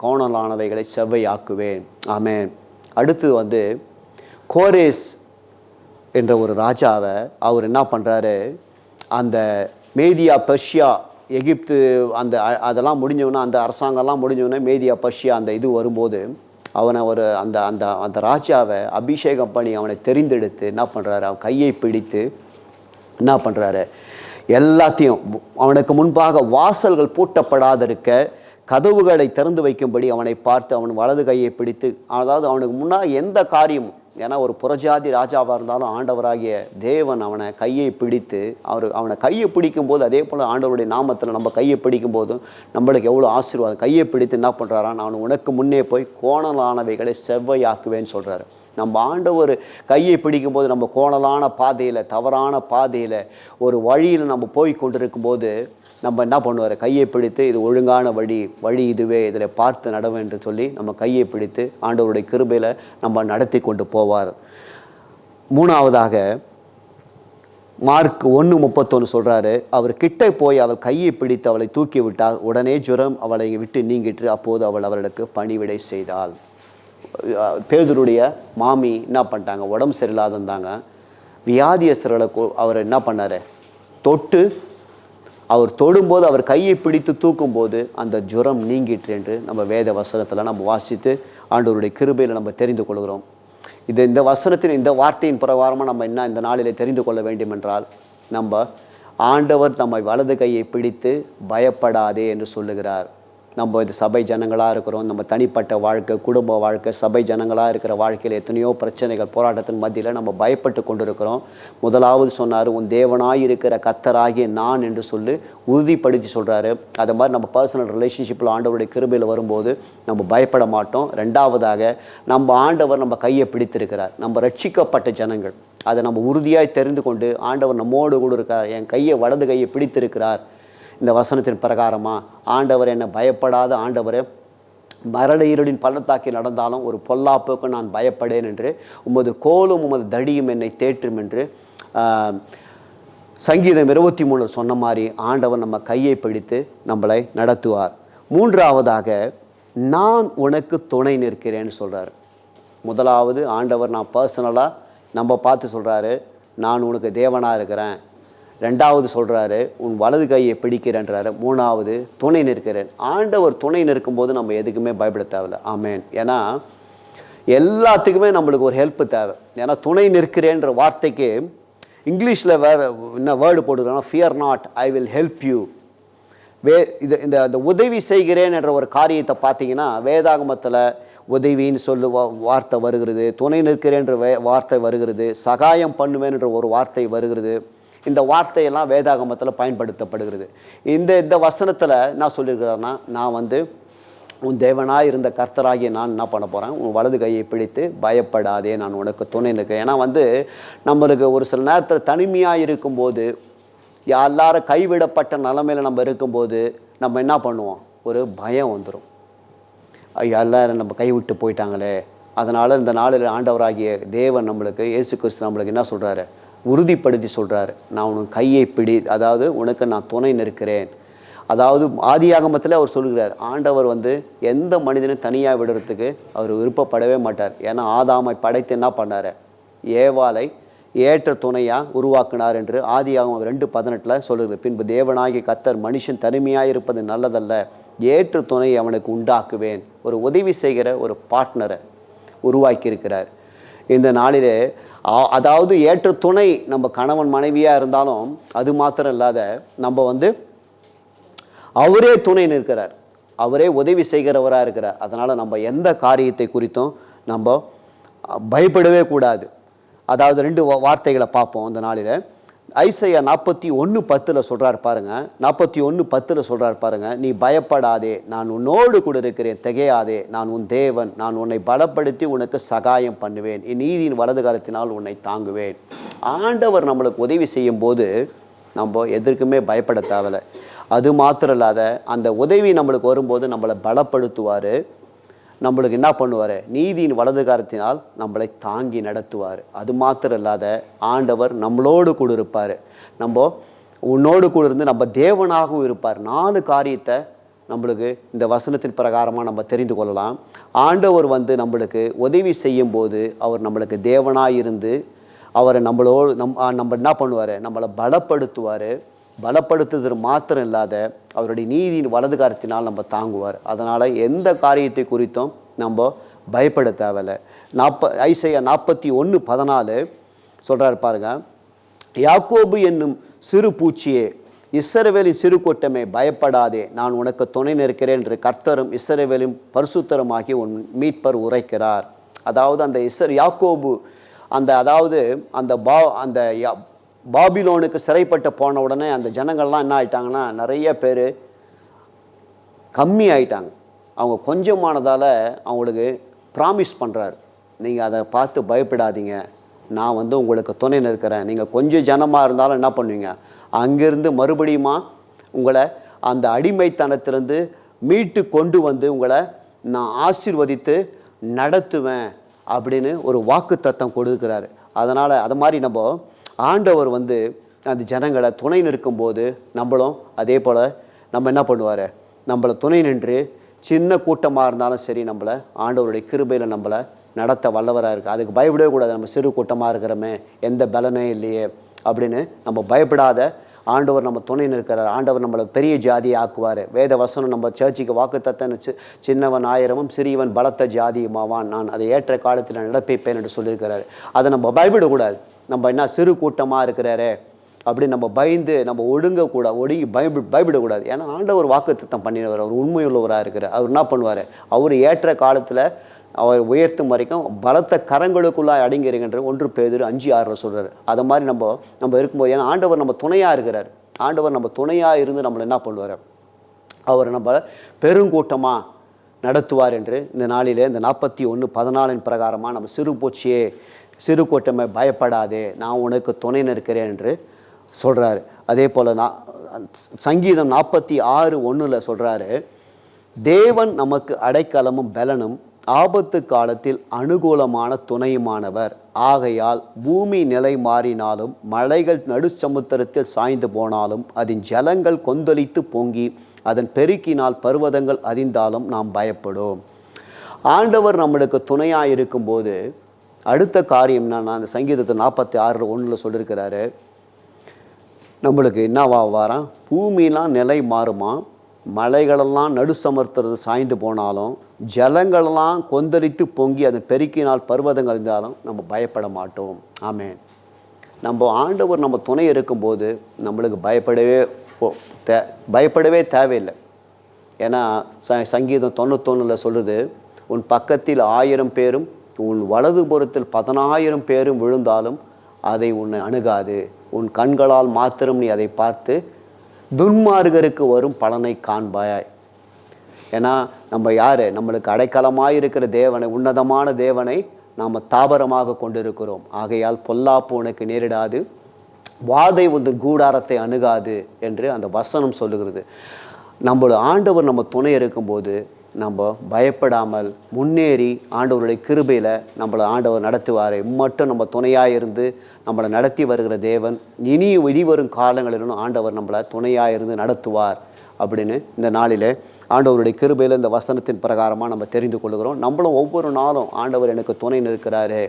கோணலானவைகளை செவ்வையாக்குவேன். ஆமேன். அடுத்து கோரேஸ் என்ற ஒரு ராஜாவை அவர் என்ன பண்ணுறாரு, அந்த மேதியா பெர்ஷியா எகிப்து அந்த அதெல்லாம் முடிஞ்சவொன்னே, அந்த அரசாங்கம்லாம் முடிஞ்சவொன்னே மேதியா பெர்ஷியா அந்த இது வரும்போது அவனை ஒரு அந்த அந்த அந்த ராஜாவை அபிஷேகம் பண்ணி அவனை தெரிந்தெடுத்து என்ன பண்ணுறாரு, அவன் கையை பிடித்து என்ன பண்ணுறாரு, எல்லாத்தையும் அவனுக்கு முன்பாக வாசல்கள் பூட்டப்படாதிருக்க கதவுகளை திறந்து வைக்கும்படி அவனை பார்த்து அவன் வலது கையை பிடித்து, அதாவது அவனுக்கு முன்னாக எந்த காரியமும், ஏன்னா ஒரு புறஜாதி ராஜாவாக இருந்தாலும் ஆண்டவராகிய தேவன் அவனை கையை பிடித்து அவனை கையை பிடிக்கும்போது, அதே போல் ஆண்டவருடைய நாமத்தில் நம்ம கையை பிடிக்கும் போதும் நம்மளுக்கு எவ்வளோ ஆசீர்வாதம். கையை பிடித்து என்ன பண்ணுறாரான், நான் உனக்கு முன்னே போய் கோணலானவைகளை செவ்வையாக்குவேன்னு சொல்கிறாரு. நம்ம ஆண்டவர் கையை பிடிக்கும்போது நம்ம கோணலான பாதையில், தவறான பாதையில், ஒரு வழியில் நம்ம போய் கொண்டிருக்கும்போது நம்ம என்ன பண்ணுவார், கையை பிடித்து இது ஒழுங்கான வழி இதுவே, இதில் பார்த்து நடவு என்று சொல்லி நம்ம கையை பிடித்து ஆண்டவருடைய கிருபையில் நம்ம நடத்தி கொண்டு போவார். 3ஆவதாக மார்க் 1:31 சொல்கிறாரு, அவர் கிட்டே போய் அவள் கையை பிடித்து அவளை தூக்கி விட்டார். உடனே ஜுரம் அவளை விட்டு நீங்கிட்டு அப்போது அவள் அவர்களுக்கு பணிவிடை செய்தாள். பேதுருடைய மாமி என்ன பண்ணிட்டாங்க, உடம்பு சரியில்லாத இருந்தாங்க. வியாதியஸ்தர்களை அவர் என்ன பண்ணார், அவர் தொடும்போது அவர் கையை பிடித்து தூக்கும்போது அந்த ஜுரம் நீங்கிற்று என்று நம்ம வேத வசனத்தில் நம்ம வாசித்து ஆண்டவருடைய கிருபையில் நம்ம தெரிந்து கொள்கிறோம். இந்த வசனத்தின் இந்த வார்த்தையின் பிரகாரமாக நம்ம என்ன இந்த நாளிலே தெரிந்து கொள்ள வேண்டும் என்றால், நம்ம ஆண்டவர் நம்மை வலது கையை பிடித்து பயப்படாதே என்று சொல்லுகிறார். நம்ம இது சபை ஜனங்களாக இருக்கிறோம், நம்ம தனிப்பட்ட வாழ்க்கை, குடும்ப வாழ்க்கை, சபை ஜனங்களாக இருக்கிற வாழ்க்கையில் எத்தனையோ பிரச்சனைகள், போராட்டத்தின் மத்தியில் நம்ம பயப்பட்டு கொண்டிருக்கிறோம். முதலாவது சொன்னார், உன் தேவனாயிருக்கிற கர்த்தராகிய நான் என்று சொல்லி உறுதிப்படுத்தி சொல்கிறாரு. அது மாதிரி நம்ம பர்சனல் ரிலேஷன்ஷிப்பில் ஆண்டவருடைய கிருபையில் வரும்போது நம்ம பயப்பட மாட்டோம். 2ஆவதாக நம்ம ஆண்டவர் நம்ம கையை பிடித்திருக்கிறார். நம்ம ரட்சிக்கப்பட்ட ஜனங்கள் அதை நம்ம உறுதியாய் தெரிந்து கொண்டு ஆண்டவர் நம்மோடு கூட இருக்கிறார், என் கையை வலது கையை பிடித்திருக்கிறார். இந்த வசனத்தின் பிரகாரமாக ஆண்டவர் என்னை பயப்படாத ஆண்டவரை மரண இருளின் பள்ளத்தாக்கில் நடந்தாலும் ஒரு பொல்லாப்புக்கு நான் பயப்படேன் என்று, உமது கோலும் உமது தடியும் என்னை தேற்றும் என்று சங்கீதம் 23 சொன்ன மாதிரி ஆண்டவர் நம்ம கையை பிடித்து நம்மளை நடத்துவார். 3ஆவதாக நான் உனக்கு துணை நிற்கிறேன்னு சொல்கிறார். முதலாவது ஆண்டவர் நான் பர்சனலாக நம்ம பார்த்து சொல்கிறாரு, நான் உனக்கு தேவனாக இருக்கிறேன். 2ஆவது சொல்கிறாரு, உன் வலது கையை பிடிக்கிறேன்றாரு. 3ஆவது துணை நிற்கிறேன். ஆண்டவர் துணை நிற்கும்போது நம்ம எதுக்குமே பயப்பட தேவையில்லை. ஆமேன். ஏன்னா எல்லாத்துக்குமே நம்மளுக்கு ஒரு ஹெல்ப்பு தேவை. ஏன்னா துணை நிற்கிறேன்ற வார்த்தைக்கு இங்கிலீஷில் வேறு என்ன வேர்டு போட்டுக்கிறாங்கன்னா, fear not, I will help you. இந்த உதவி செய்கிறேன் என்ற ஒரு காரியத்தை பார்த்தீங்கன்னா வேதாகமத்தில் உதவின்னு சொல்லு வார்த்தை வருகிறது, துணை நிற்கிறேன்ற வார்த்தை வருகிறது, சகாயம் பண்ணுவேன் என்ற ஒரு வார்த்தை வருகிறது. இந்த வார்த்தையெல்லாம் வேதாகமத்தில் பயன்படுத்தப்படுகிறது. இந்த வசனத்தில் என்ன சொல்லியிருக்கிறாருன்னா, நான் உன் தேவனாக இருந்த கர்த்தராகிய நான் என்ன பண்ண போகிறேன், உன் வலது கையை பிடித்து பயப்படாதே, நான் உனக்கு துணை நிற்கிறேன். ஏன்னா நம்மளுக்கு ஒரு சில நேரத்தில் தனிமையாக இருக்கும்போது, எல்லாரும் கைவிடப்பட்ட நிலைமையில் நம்ம இருக்கும்போது நம்ம என்ன பண்ணுவோம், ஒரு பயம் வந்துடும். எல்லாரும் நம்ம கைவிட்டு போயிட்டாங்களே. அதனால் இந்த நாளில் ஆண்டவராகிய தேவன் நம்மளுக்கு, இயேசு கிறிஸ்து நம்மளுக்கு என்ன சொல்கிறாரு, உறுதிப்படுத்தி சொல்கிறாரு, நான் உனக்கு கையை பிடி, அதாவது உனக்கு நான் துணை நிற்கிறேன். அதாவது ஆதியாகமத்தில் அவர் சொல்கிறார், ஆண்டவர் வந்து எந்த மனிதனும் தனியாக விடுறதுக்கு அவர் விருப்பப்படவே மாட்டார். ஏன்னா ஆதாமை படைத்து என்ன பண்ணார், ஏவாளை ஏற்ற துணையாக உருவாக்கினார் என்று ஆதியாகமம் 2:18 சொல்லுகிறது. பின்பு தேவனாகிய கர்த்தர் மனுஷன் தனிமையாக இருப்பது நல்லதல்ல, ஏற்ற துணையை அவனுக்கு உண்டாக்குவேன். ஒரு உதவி செய்கிற ஒரு பார்ட்னரை உருவாக்கியிருக்கிறார். இந்த நாளிலே அதாவது ஏற்ற துணை நம்ம கணவன் மனைவியாக இருந்தாலும் அது மாத்திரம் இல்லாத நம்ம வந்து அவரே துணை நிற்கிறார், அவரே உதவி செய்கிறவராக இருக்கிறார். அதனால் நம்ம எந்த காரியத்தை குறித்தும் நம்ம பயப்படவே கூடாது. அதாவது 2 வார்த்தைகளை பார்ப்போம் இந்த நாளில். ஐசையா 41:10 சொல்கிறார் பாருங்க. 41:10 சொல்கிறார் பாருங்க, நீ பயப்படாதே, நான் உன்னோடு கூட இருக்கிறேன், திகையாதே, நான் உன் தேவன், நான் உன்னை பலப்படுத்தி உனக்கு சகாயம் பண்ணுவேன், என் நீதியின் வலது கரத்தினால் உன்னை தாங்குவேன். ஆண்டவர் நம்மளுக்கு உதவி செய்யும் போது நம்ம எதற்குமே பயப்பட தேவையில்லை. அது மாத்திரம் இல்லாத அந்த உதவி நம்மளுக்கு வரும்போது நம்மளை பலப்படுத்துவார், நம்மளுக்கு என்ன பண்ணுவார், நீதியின் வலது கரத்தினால் நம்மளை தாங்கி நடத்துவார். அது மாத்திரம் இல்லாத ஆண்டவர் நம்மளோடு கூட இருப்பார், நம்ம உன்னோடு கூட இருந்து நம்ம தேவனாகவும் இருப்பார். 4 காரியத்தை நம்மளுக்கு இந்த வசனத்தின் பிரகாரமாக நம்ம தெரிந்து கொள்ளலாம். ஆண்டவர் வந்து நம்மளுக்கு உதவி செய்யும் போது அவர் நம்மளுக்கு தேவனாக இருந்து அவரை நம்மளோடு நம்ம என்ன பண்ணுவார், நம்மளை பலப்படுத்துவார். பலப்படுத்துறது மாத்திரம் இல்லாத அவருடைய நீதியின் வலது கரத்தினால் நம்ம தாங்குவார். அதனால் எந்த காரியத்தை குறித்தும் நம்ம பயப்பட தேவையில்லை. ஐசையா 41:14 சொல்கிறார் பாருங்க, யாக்கோபு என்னும் சிறு பூச்சியே, இஸ்ரவேலின் சிறு கூட்டமே, பயப்படாதே, நான் உனக்கு துணை நிற்கிறேன் என்று கர்த்தரும் இஸ்ரவேலின் பரிசுத்தருமாகி உன் மீட்பர் உரைக்கிறார். அதாவது அந்த யாக்கோபு அந்த பாபிலோனுக்கு சிறைப்பட்டு போன உடனே அந்த ஜனங்கள்லாம் என்ன ஆயிட்டாங்கன்னா, நிறைய பேர் கம்மி ஆயிட்டாங்க. அவங்க கொஞ்சமானதால் அவங்களுக்கு ப்ராமிஸ் பண்ணுறாரு, நீங்கள் அதை பார்த்து பயப்படாதீங்க, நான் வந்து உங்களுக்கு துணை நிற்கிறேன், நீங்கள் கொஞ்சம் ஜனமாக இருந்தாலும் என்ன பண்ணுவீங்க, அங்கேருந்து மறுபடியுமா உங்களை அந்த அடிமைத்தனத்திலிருந்து மீட்டு கொண்டு வந்து உங்களை நான் ஆசீர்வதித்து நடத்துவேன் அப்படின்னு ஒரு வாக்கு தத்தம் கொடுக்குறாரு. அதனால் அது மாதிரி நம்ம ஆண்டவர் வந்து அந்த ஜனங்களை துணை நிற்கும்போது நம்மளும் அதே போல் நம்ம என்ன பண்ணுவார், நம்மளை துணை நின்று சின்ன கூட்டமாக இருந்தாலும் சரி நம்மளை ஆண்டவருடைய கிருபையில் நம்மளை நடத்த வல்லவராக இருக்குது. அதுக்கு பயப்படவே கூடாது. நம்ம சிறு கூட்டமாக இருக்கிறோமே, எந்த பலனே இல்லையே அப்படின்னு நம்ம பயப்படாத. ஆண்டவர் நம்ம துணை நிற்கிறார். ஆண்டவர் நம்மளை பெரிய ஜாதியை ஆக்குவார். வேத வசனம் நம்ம சர்ச்சுக்கு வாக்குத்தத்தம், சின்னவன் 1000 சிறியவன் பலத்த ஜாதியுமாவான், நான் அதை ஏற்ற காலத்தில் நடப்பிப்பேன் என்று சொல்லியிருக்கிறாரு. அதை நம்ம பயப்படக்கூடாது. நம்ம என்ன சிறு கூட்டமாக இருக்கிறாரே அப்படி நம்ம பயந்து நம்ம ஒடுங்கி பயப்படக்கூடாது. ஏன்னா ஆண்டவர் வாக்குத்தத்தம் பண்ணினவர், அவர் உண்மையுள்ளவராக இருக்கிறார். அவர் என்ன பண்ணுவார், அவர் ஏற்ற காலத்தில் அவர் உயர்த்தும் வரைக்கும் பலத்த கரங்களுக்குள்ளாக அடங்கிருக்கின்ற 1 பேதுரு 5:6 சொல்கிறார். அதை மாதிரி நம்ம இருக்கும்போது, ஏன்னா ஆண்டவர் நம்ம துணையாக இருக்கிறார். ஆண்டவர் நம்ம துணையாக இருந்து நம்மளை என்ன பண்ணுவார், அவர் நம்ம பெருங்கூட்டமாக நடத்துவார் என்று இந்த நாளிலே இந்த 41:14 பிரகாரமாக நம்ம சிறு கூட்டமே பயப்படாதே, நான் உனக்கு துணை நிற்கிறேன் என்று சொல்கிறாரு. அதே போல் சங்கீதம் 46:1 சொல்கிறாரு, தேவன் நமக்கு அடைக்கலமும் பலனும் ஆபத்து காலத்தில் அனுகூலமான துணையுமானவர், ஆகையால் பூமி நிலை மாறினாலும் மலைகள் நடுச்சமுத்திரத்தில் சாய்ந்து போனாலும் அதன் ஜலங்கள் கொந்தளித்து பொங்கி அதன் பெருக்கினால் பர்வதங்கள் அதிர்ந்தாலும் நாம் பயப்படும். ஆண்டவர் நம்மளுக்கு துணையாக இருக்கும்போது அடுத்த காரியம் என்னன்னா, அந்த சங்கீதத்தை 46:1 சொல்லியிருக்கிறாரு, நம்மளுக்கு என்னவா வாராம், பூமியெலாம் நிலை மாறுமா, மலைகளெல்லாம் நடுசமர்த்துறது சாய்ந்து போனாலும் ஜலங்களெல்லாம் கொந்தளித்து பொங்கி அதன் பெருக்கினால் பர்வதங்கள் இருந்தாலும் நம்ம பயப்பட மாட்டோம். ஆமென். நம்ம ஆண்டவர் நம்ம துணை இருக்கும்போது நம்மளுக்கு பயப்படவே தேவையில்லை. ஏன்னா சங்கீதம் 91 சொல்லுது, உன் பக்கத்தில் 1000 பேரும் உன் வலதுபுறத்தில் 10,000 பேரும் விழுந்தாலும் அதை உன்னை அணுகாது, உன் கண்களால் மாத்திரம் நீ அதை பார்த்து துன்மார்கருக்கு வரும் பலனை காண்பாய். ஏன்னா நம்ம யார், நம்மளுக்கு அடைக்கலமாக இருக்கிற தேவனை, உன்னதமான தேவனை நாம் தாபரமாக கொண்டிருக்கிறோம். ஆகையால் பொல்லாப்பு உனக்கு நேரிடாது, வாதை உன் கூடாரத்தை அணுகாது என்று அந்த வசனம் சொல்லுகிறது. நம்மளோட ஆண்டவர் நம்ம துணை இருக்கும்போது நம்ம பயப்படாமல் முன்னேறி ஆண்டவருடைய கிருபையில் நம்மளை ஆண்டவர் நடத்துவார். மட்டும் நம்ம துணையாக இருந்து நம்மளை நடத்தி வருகிற தேவன் இனி இடிவரும் காலங்களிலும் ஆண்டவர் நம்மளை துணையாக இருந்து நடத்துவார். அப்படின்னு இந்த நாளில் ஆண்டவருடைய கிருபையில் இந்த வசனத்தின் பிரகாரமாக நம்ம தெரிந்து கொள்கிறோம். நம்மளும் ஒவ்வொரு நாளும் ஆண்டவர் எனக்கு துணை நிற்கிறாரு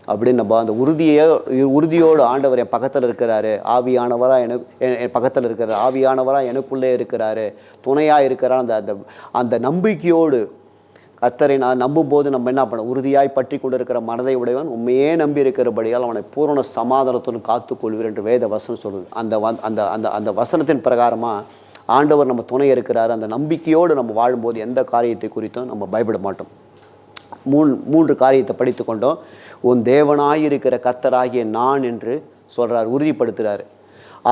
அப்படின்னு நம்ம அந்த உறுதியோடு ஆண்டவர் என் பக்கத்தில் இருக்கிறாரு, ஆவியானவராக என் பக்கத்தில் இருக்கிறார், ஆவியானவராக எனக்குள்ளே இருக்கிறாரு, துணையாக இருக்கிறார், அந்த அந்த நம்பிக்கையோடு கர்த்தரை நான் நம்பும்போது நம்ம என்ன பண்ண, உறுதியாய் பற்றி கொண்டு இருக்கிற மனதை உடையவன் உண்மையே நம்பி இருக்கிறபடியால் அவனை பூரண சமாதானத்துடன் காத்துக்கொள்வீர் என்று வேத வசனம் சொல்லுது. அந்த அந்த அந்த அந்த வசனத்தின் பிரகாரமாக ஆண்டவர் நம்ம துணை இருக்கிறார். அந்த நம்பிக்கையோடு நம்ம வாழும்போது எந்த காரியத்தை குறித்தும் நம்ம பயப்பட மாட்டோம். மூன்று காரியத்தை படித்து கொண்டோம். உன் தேவனாயிருக்கிற கர்த்தராகிய நான் என்று சொல்கிறார், உறுதிப்படுத்துகிறார்.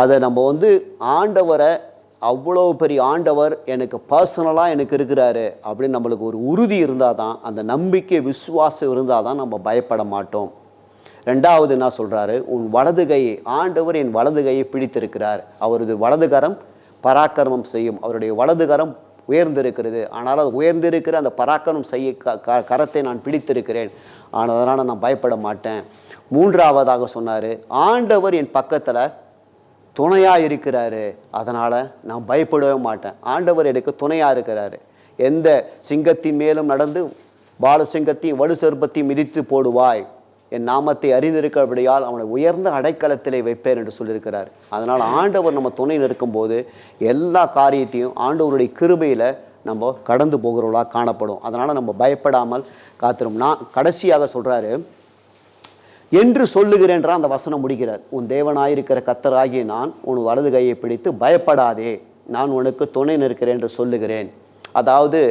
அதை நம்ம ஆண்டவரை, அவ்வளோ பெரிய ஆண்டவர் எனக்கு பர்சனலாக எனக்கு இருக்கிறாரு அப்படின்னு நம்மளுக்கு ஒரு உறுதி இருந்தால் தான், அந்த நம்பிக்கை விசுவாசம் இருந்தால் தான் நம்ம பயப்பட மாட்டோம். ரெண்டாவது என்ன சொல்கிறாரு, உன் வலது கையை, ஆண்டவர் என் வலது கையை பிடித்திருக்கிறார். அவரது வலதுகரம் பராக்கிரமம் செய்யும். அவருடைய வலதுகரம் உயர்ந்திருக்கிறது. ஆனால் அது உயர்ந்திருக்கிற அந்த பராக்கிரமம் செய்ய கரத்தை நான் பிடித்திருக்கிறேன். ஆனால் அதனால் நான் பயப்பட மாட்டேன். மூன்றாவதாக சொன்னார், ஆண்டவர் என் பக்கத்தில் துணையாக இருக்கிறாரு, அதனால் நான் பயப்படவே மாட்டேன். ஆண்டவர் எனக்கு துணையாக இருக்கிறாரு. எந்த சிங்கத்தின் மேலும் நடந்து பாலசிங்கத்தையும் வலு செருப்பத்தையும் மிதித்து போடுவாய், என் நாமத்தை அறிந்திருக்கிறபடியால் அவனை உயர்ந்த அடைக்கலத்திலே வைப்பேன் என்று சொல்லியிருக்கிறார். அதனால் ஆண்டவர் நம்ம துணை நிற்கும்போது எல்லா காரியத்தையும் ஆண்டவருடைய கிருபையில் நம்ம கடந்து போகிறவர்களாக காணப்படும். அதனால் நம்ம பயப்படாமல் காத்திரும். நான் கடைசியாக சொல்கிறாரு, என்று சொல்லுகிறேன்றான் அந்த வசனம் முடிக்கிறார். உன் தேவனாயிருக்கிற கர்த்தராகிய நான் உன் வலது கையை பிடித்து பயப்படாதே, நான் உனக்கு துணை நிற்கிறேன் என்று சொல்லுகிறேன். அதாவது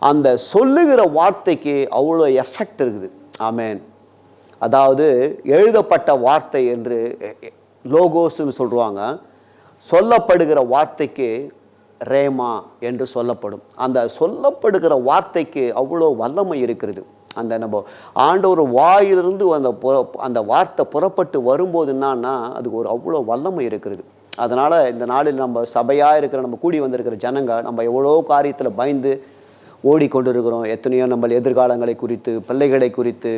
அந்த சொல்லுகிற வார்த்தைக்கு அவ்வளோ எஃபெக்ட் இருக்குது. ஆமேன். அதாவது எழுதப்பட்ட வார்த்தை என்று லோகோஸ்ன்னு சொல்லுவாங்க. சொல்லப்படுகிற வார்த்தைக்கு ரேமா என்று சொல்லப்படும். அந்த சொல்லப்படுகிற வார்த்தைக்கு அவ்வளோ வல்லமை இருக்கிறது. அந்த நம்ம ஆண்டவர் வாயிலிருந்து அந்த வார்த்தை புறப்பட்டு வரும்போது என்னன்னா அதுக்கு ஒரு அவ்வளோ வல்லமை இருக்கிறது. அதனால் இந்த நாளில் நம்ம சபையாக இருக்கிற, நம்ம கூடி வந்திருக்கிற ஜனங்க, நம்ம எவ்வளோ காரியத்தில் பயந்து ஓடிக்கொண்டு இருக்கிறோம். எத்தனையோ நம்ம எதிர்காலங்களை குறித்து, பிள்ளைகளை குறித்து,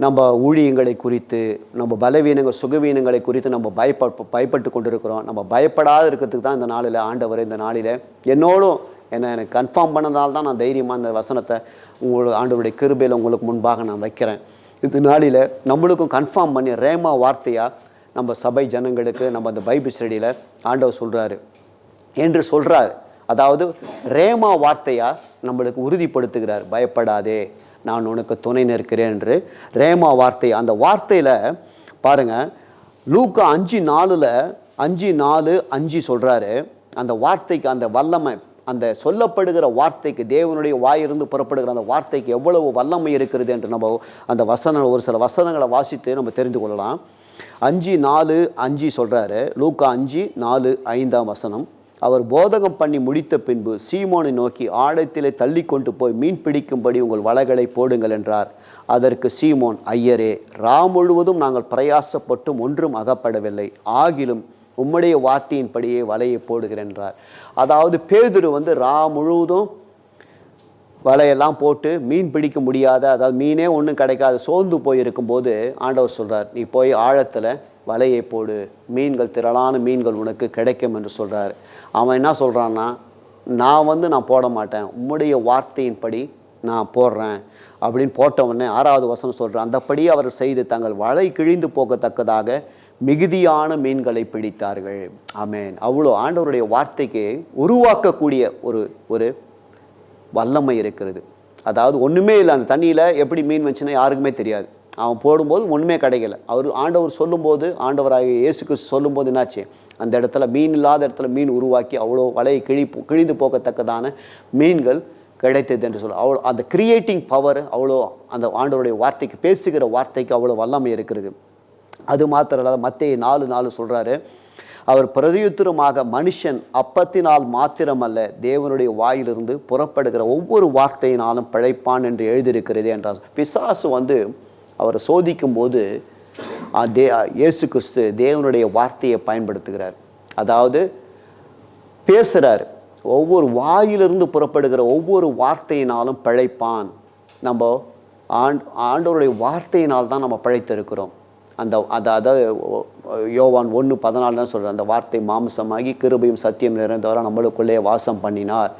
நம்ம ஊழியங்களை குறித்து, நம்ம பலவீனங்கள் சுகவீனங்களை குறித்து நம்ம பயப்பட்டு கொண்டு இருக்கிறோம். நம்ம பயப்படாத இருக்கிறதுக்கு தான் இந்த நாளில் ஆண்டவர் இந்த நாளில் என்னோடும் எனக்கு கன்ஃபார்ம் பண்ணதால் தான் நான் தைரியமாக இந்த வசனத்தை ஆண்டவருடைய கிருபையில் உங்களுக்கு முன்பாக நான் வைக்கிறேன். இது நாளில் நம்மளுக்கும் கன்ஃபார்ம் பண்ணி ரேமா வார்த்தையாக நம்ம சபை ஜனங்களுக்கு நம்ம அந்த பைபிள் ஸ்டடியில் ஆண்டவர் சொல்கிறாரு என்று சொல்கிறார். அதாவது ரேமா வார்த்தையாக நம்மளுக்கு உறுதிப்படுத்துகிறார். பயப்படாதே, நான் உனக்கு துணை நிற்கிறேன் என்று ரேமா வார்த்தை. அந்த வார்த்தையில் பாருங்கள், லூக்கா 5:4 சொல்கிறாரு. அந்த வார்த்தைக்கு அந்த வல்லமை, அந்த சொல்லப்படுகிற வார்த்தைக்கு, தேவனுடைய வாயிலிருந்து புறப்படுகிற அந்த வார்த்தைக்கு எவ்வளவு வல்லமை இருக்கிறது என்று நம்ம அந்த ஒரு சில வசனங்களை வாசித்து நம்ம தெரிந்து கொள்ளலாம். 5:4 சொல்கிறாரு. லூக்கா 5:4-5 அவர் போதகம் பண்ணி முடித்த பின்பு சீமோனை நோக்கி, ஆழத்திலே தள்ளி கொண்டு போய் மீன் பிடிக்கும்படி உங்கள் வலைகளை போடுங்கள் என்றார். அதற்கு சீமோன், ஐயரே, முழுவதும் நாங்கள் பிரயாசப்பட்டும் ஒன்றும் அகப்படவில்லை, ஆகிலும் உம்முடைய வார்த்தையின்படியே வலையை போடுகிறேன் என்றார். அதாவது பேதுரு முழுவதும் வலையெல்லாம் போட்டு மீன் பிடிக்க முடியாத, அதாவது மீனே ஒன்றும் கிடைக்காத சோர்ந்து போயிருக்கும்போது ஆண்டவர் சொல்கிறார், நீ போய் ஆழத்தில் வலையை போடு, மீன்கள், திரளான மீன்கள் உனக்கு கிடைக்கும் என்று சொல்கிறார். அவன் என்ன சொல்கிறான்னா, நான் போட மாட்டேன், உம்முடைய வார்த்தையின்படி நான் போடுறேன் அப்படின்னு போட்டவொடனே 6வது வசனம் சொல்கிறேன், அந்தபடி அவர் செய்து தங்கள் வலை கிழிந்து போகத்தக்கதாக மிகுதியான மீன்களை பிடித்தார்கள். ஆமேன். அவ்வளோ ஆண்டவருடைய வார்த்தைக்கு உருவாக்கக்கூடிய ஒரு வல்லமை இருக்கிறது. அதாவது ஒன்றுமே இல்லை, அந்த தண்ணியில் எப்படி மீன் வச்சுன்னா யாருக்குமே தெரியாது. அவன் போடும்போது ஒன்றுமே கிடைக்கல. ஆண்டவர் சொல்லும்போது, ஆண்டவராக இயேசு கிறிஸ்து சொல்லும்போது என்னாச்சு, அந்த இடத்துல மீன் இல்லாத இடத்துல மீன் உருவாக்கி அவ்வளோ வலையை கிழிந்து போகத்தக்கதான மீன்கள் கிடைத்தது என்று சொல்ல. அவ்வளோ அந்த கிரியேட்டிங் பவர், அவ்வளோ அந்த ஆண்டவருடைய வார்த்தைக்கு, பேசுகிற வார்த்தைக்கு அவ்வளோ வல்லமை இருக்கிறது. அது மாத்திரம் இல்லாத மத்தேயு 4:4 சொல்கிறாரு, அவர் பிரதியுத்தரமாக, மனுஷன் அப்பத்தினால் மாத்திரமல்ல, தேவனுடைய வாயிலிருந்து புறப்படுகிற ஒவ்வொரு வார்த்தையினாலும் பிழைப்பான் என்று எழுதியிருக்கிறது என்றார். பிசாசு அவரை சோதிக்கும் போது இயேசு கிறிஸ்து தேவனுடைய வார்த்தையை பயன்படுத்துகிறார். அதாவது பேசுகிறார், ஒவ்வொரு வாயிலிருந்து புறப்படுகிற ஒவ்வொரு வார்த்தையினாலும் பிழைப்பான். நம்ம ஆண்டவருடைய வார்த்தையினால் தான் நம்ம பிழைத்திருக்கிறோம். அதாவது யோவான் 1:14 தான் சொல்கிறார், அந்த வார்த்தை மாம்சமாகி கிருபையும் சத்தியம் நிறைந்தவரை நம்மளுக்குள்ளே வாசம் பண்ணினார்.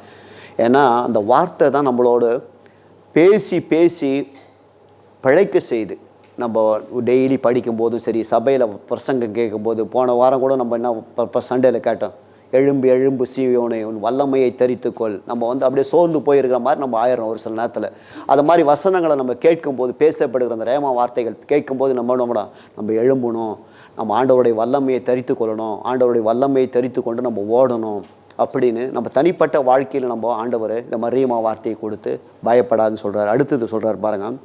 ஏன்னா அந்த வார்த்தை தான் நம்மளோட பேசி பேசி பிழைக்க செய்து. நம்ம டெய்லி படிக்கும்போதும் சரி, சபையில் பிரசங்கம் கேட்கும்போது, போன வாரம் கூட நம்ம என்ன சண்டேயில் கேட்டோம், எழும்பு எழும்பு சீயோனே உன் வல்லமையை தரித்துக்கொள். நம்ம அப்படியே சோர்ந்து போயிருக்கிற மாதிரி நம்ம ஆயிரம் ஒரு சில நேரத்தில். அது மாதிரி வசனங்களை நம்ம கேட்கும்போது, பேசப்படுகிற அந்த ரேமா வார்த்தைகள் கேட்கும்போது நம்ம எழும்பணும், நம்ம ஆண்டவருடைய வல்லமையை தரித்து கொள்ளணும், ஆண்டவருடைய வல்லமையை தரித்து கொண்டு நம்ம ஓடணும் அப்படின்னு நம்ம தனிப்பட்ட வாழ்க்கையில் நம்ம ஆண்டவர் இந்த மாதிரி ரேமா வார்த்தையை கொடுத்து பயப்படாதுன்னு சொல்கிறார். அடுத்தது சொல்கிறார் பாருங்கள்,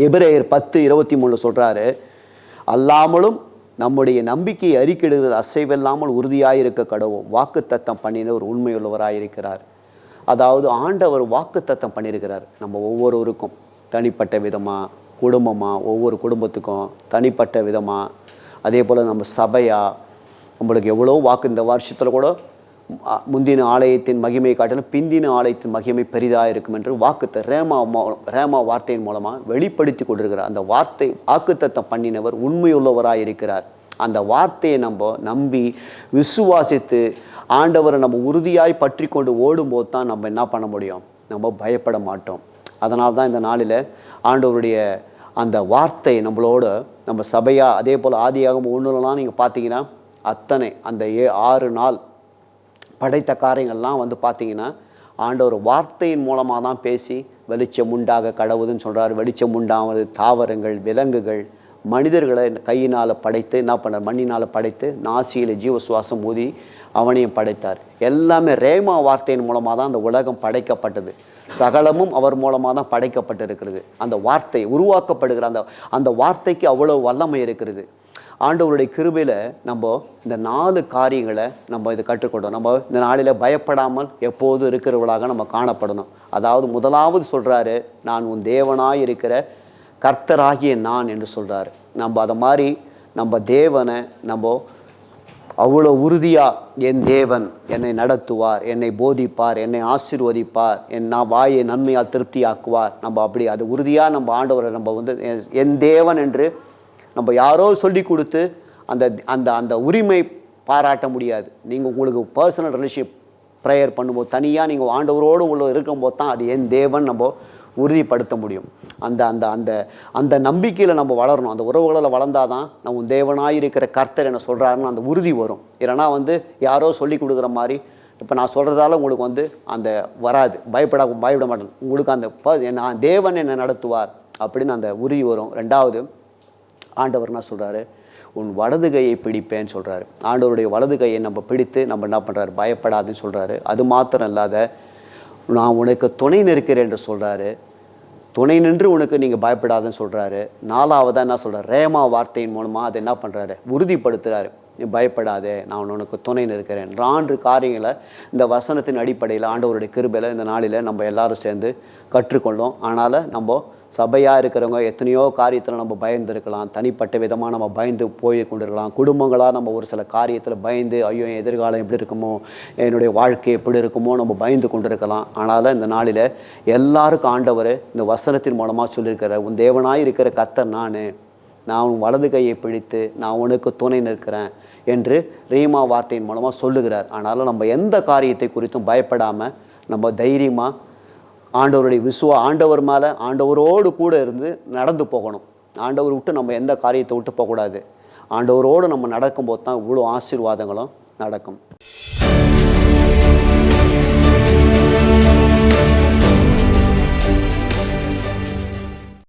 எபிரேயர் 10:23 சொல்கிறாரு, அல்லாமலும் நம்முடைய நம்பிக்கையை அறிக்கையிடுகிறது அசைவில்லாமல் உறுதியாயிருக்க கடவும் வாக்குத்தத்தம் பண்ணின ஒரு உண்மையுள்ளவராயிருக்கிறார். அதாவது ஆண்டவர் வாக்குத்தத்தம் பண்ணியிருக்கிறார் நம்ம ஒவ்வொருவருக்கும் தனிப்பட்ட விதமாக, குடும்பமாக, ஒவ்வொரு குடும்பத்துக்கும் தனிப்பட்ட விதமாக, அதே போல் நம்ம சபையாக நம்மளுக்கு எவ்வளோ வாக்கு. இந்த வருஷத்தில் கூட முந்தின ஆலயத்தின் மகிமையை காட்டிலும் பிந்தின ஆலயத்தின் மகிமை பெரிதாக இருக்கும் என்று வாக்குத்த ரேமா வார்த்தையின் மூலமாக வெளிப்படுத்தி கொண்டிருக்கிறார். அந்த வார்த்தை வாக்குத்தத்தம் பண்ணினவர் உண்மையுள்ளவராக இருக்கிறார். அந்த வார்த்தையை நம்ம நம்பி விசுவாசித்து ஆண்டவரை நம்ம உறுதியாய் பற்றி கொண்டு ஓடும்போது தான் நம்ம என்ன பண்ண முடியும், நம்ம பயப்பட மாட்டோம். அதனால தான் இந்த நாளில் ஆண்டவருடைய அந்த வார்த்தை நம்மளோட நம்ம சபையாக, அதே போல் ஆதியாகமம் 1 நீங்கள் பார்த்தீங்கன்னா அத்தனை அந்த 6 நாள் படைத்த காரியங்கள்லாம் பார்த்தீங்கன்னா ஆண்டவர் வார்த்தையின் மூலமாக தான் பேசி வெளிச்சம் உண்டாக கடவுதுன்னு சொல்கிறார். வெளிச்சம் உண்டாவது தாவரங்கள், விலங்குகள், மனிதர்களை கையினால் படைத்து என்ன பண்ணார், மண்ணினால் படைத்து நாசியில் ஜீவ சுவாசம் ஊதி அவனையும் படைத்தார். எல்லாமே ரேமா வார்த்தையின் மூலமாக தான் அந்த உலகம் படைக்கப்பட்டது. சகலமும் அவர் மூலமாக தான் படைக்கப்பட்டிருக்கிறது. அந்த வார்த்தை உருவாக்கப்படுகிற அந்த வார்த்தைக்கு அவ்வளோ வல்லமை இருக்கிறது. ஆண்டவருடைய கிருபையில் நம்ம இந்த 4 காரியங்களை நம்ம இதை கற்றுக்கொண்டோம். நம்ம இந்த நாளில் பயப்படாமல் எப்போதும் இருக்கிறவர்களாக நம்ம காணப்படணும். அதாவது முதலாவது சொல்கிறாரு, நான் உன் தேவனாய் இருக்கிற கர்த்தராகிய நான் என்று சொல்கிறாரு. நம்ம அதை மாதிரி நம்ம தேவனை நம்ம அவ்வளோ உறுதியாக, என் தேவன் என்னை நடத்துவார், என்னை போதிப்பார், என்னை ஆசீர்வதிப்பார், நான் வாயை நன்மையால் திருப்தியாக்குவார். நம்ம அப்படி அது உறுதியாக நம்ம ஆண்டவரை நம்ம என் தேவன் என்று நம்ம யாரோ சொல்லி கொடுத்து அந்த அந்த அந்த உரிமை பாராட்ட முடியாது. நீங்கள் உங்களுக்கு பர்சனல் ரிலேஷன்ஷிப் ப்ரேயர் பண்ணும்போது, தனியாக நீங்கள் ஆண்டவரோடு உள்ள இருக்கும்போது தான் அது என் தேவன் நம்ம உறுதிப்படுத்த முடியும். அந்த அந்த அந்த அந்த நம்பிக்கையில் நம்ம வளரணும். அந்த உறவுகளில் வளர்ந்தால் தான் நம்ம தேவனாக இருக்கிற கர்த்தர் என்ன சொல்கிறாருன்னு அந்த உறுதி வரும். இல்லைனா யாரோ சொல்லி கொடுக்குற மாதிரி இப்போ நான் சொல்கிறதால உங்களுக்கு அந்த வராது, பயப்பட மாட்டேன். உங்களுக்கு அந்த நான் தேவன் என்னை நடத்துவார் அப்படின்னு அந்த உறுதி வரும். ரெண்டாவது, ஆண்டவர் என்ன சொல்கிறாரு, உன் வலது கையை பிடிப்பேன்னு சொல்கிறாரு. ஆண்டவருடைய வலது கையை நம்ம பிடித்து நம்ம என்ன பண்ணுறாரு, பயப்படாதுன்னு சொல்கிறாரு. அது மாத்திரம் இல்லாத, நான் உனக்கு துணை நிற்கிறேன் என்று சொல்கிறாரு. துணை நின்று உனக்கு நீங்கள் பயப்படாதுன்னு சொல்கிறாரு. நாலாவதாக என்ன சொல்கிறார், ரேமா வார்த்தையின் மூலமாக அதை என்ன பண்ணுறாரு, உறுதிப்படுத்துகிறாரு. நீ பயப்படாதே, நான் உனக்கு துணை நிற்கிறேன். 4 காரியங்களை இந்த வசனத்தின் அடிப்படையில் ஆண்டவருடைய கிருபையில் இந்த நாளில் நம்ம எல்லாரும் சேர்ந்து கற்றுக்கொண்டோம். அதனால் நம்ம சபையாக இருக்கிறவங்க எத்தனையோ காரியத்தில் நம்ம பயந்துருக்கலாம், தனிப்பட்ட விதமாக நம்ம பயந்து போய் கொண்டிருக்கலாம். குடும்பங்களாக நம்ம ஒரு சில காரியத்தில் பயந்து, ஐயோ என் எதிர்காலம் எப்படி இருக்குமோ, என்னுடைய வாழ்க்கை எப்படி இருக்குமோ நம்ம பயந்து கொண்டிருக்கலாம். ஆனால் இந்த நாளில் எல்லாருக்கும் ஆண்டவர் இந்த வசனத்தின் மூலமாக சொல்லியிருக்கிற, உன் தேவனாய் இருக்கிற கர்த்தர் நான் உன் வலது கையை பிடித்து நான் உனக்கு துணை நிற்கிறேன் என்று ரீமா வார்த்தையின் மூலமாக சொல்லுகிறார். ஆனாலும் நம்ம எந்த காரியத்தை குறித்தும் பயப்படாமல் நம்ம தைரியமாக ஆண்டவருடைய ஆண்டவர் மேலே ஆண்டவரோடு கூட இருந்து நடந்து போகணும். ஆண்டவர் விட்டு நம்ம எந்த காரியத்தை விட்டு போகக்கூடாது. ஆண்டவரோடு நம்ம நடக்கும்போது தான் இவ்வளோ ஆசீர்வாதங்களும் நடக்கும்.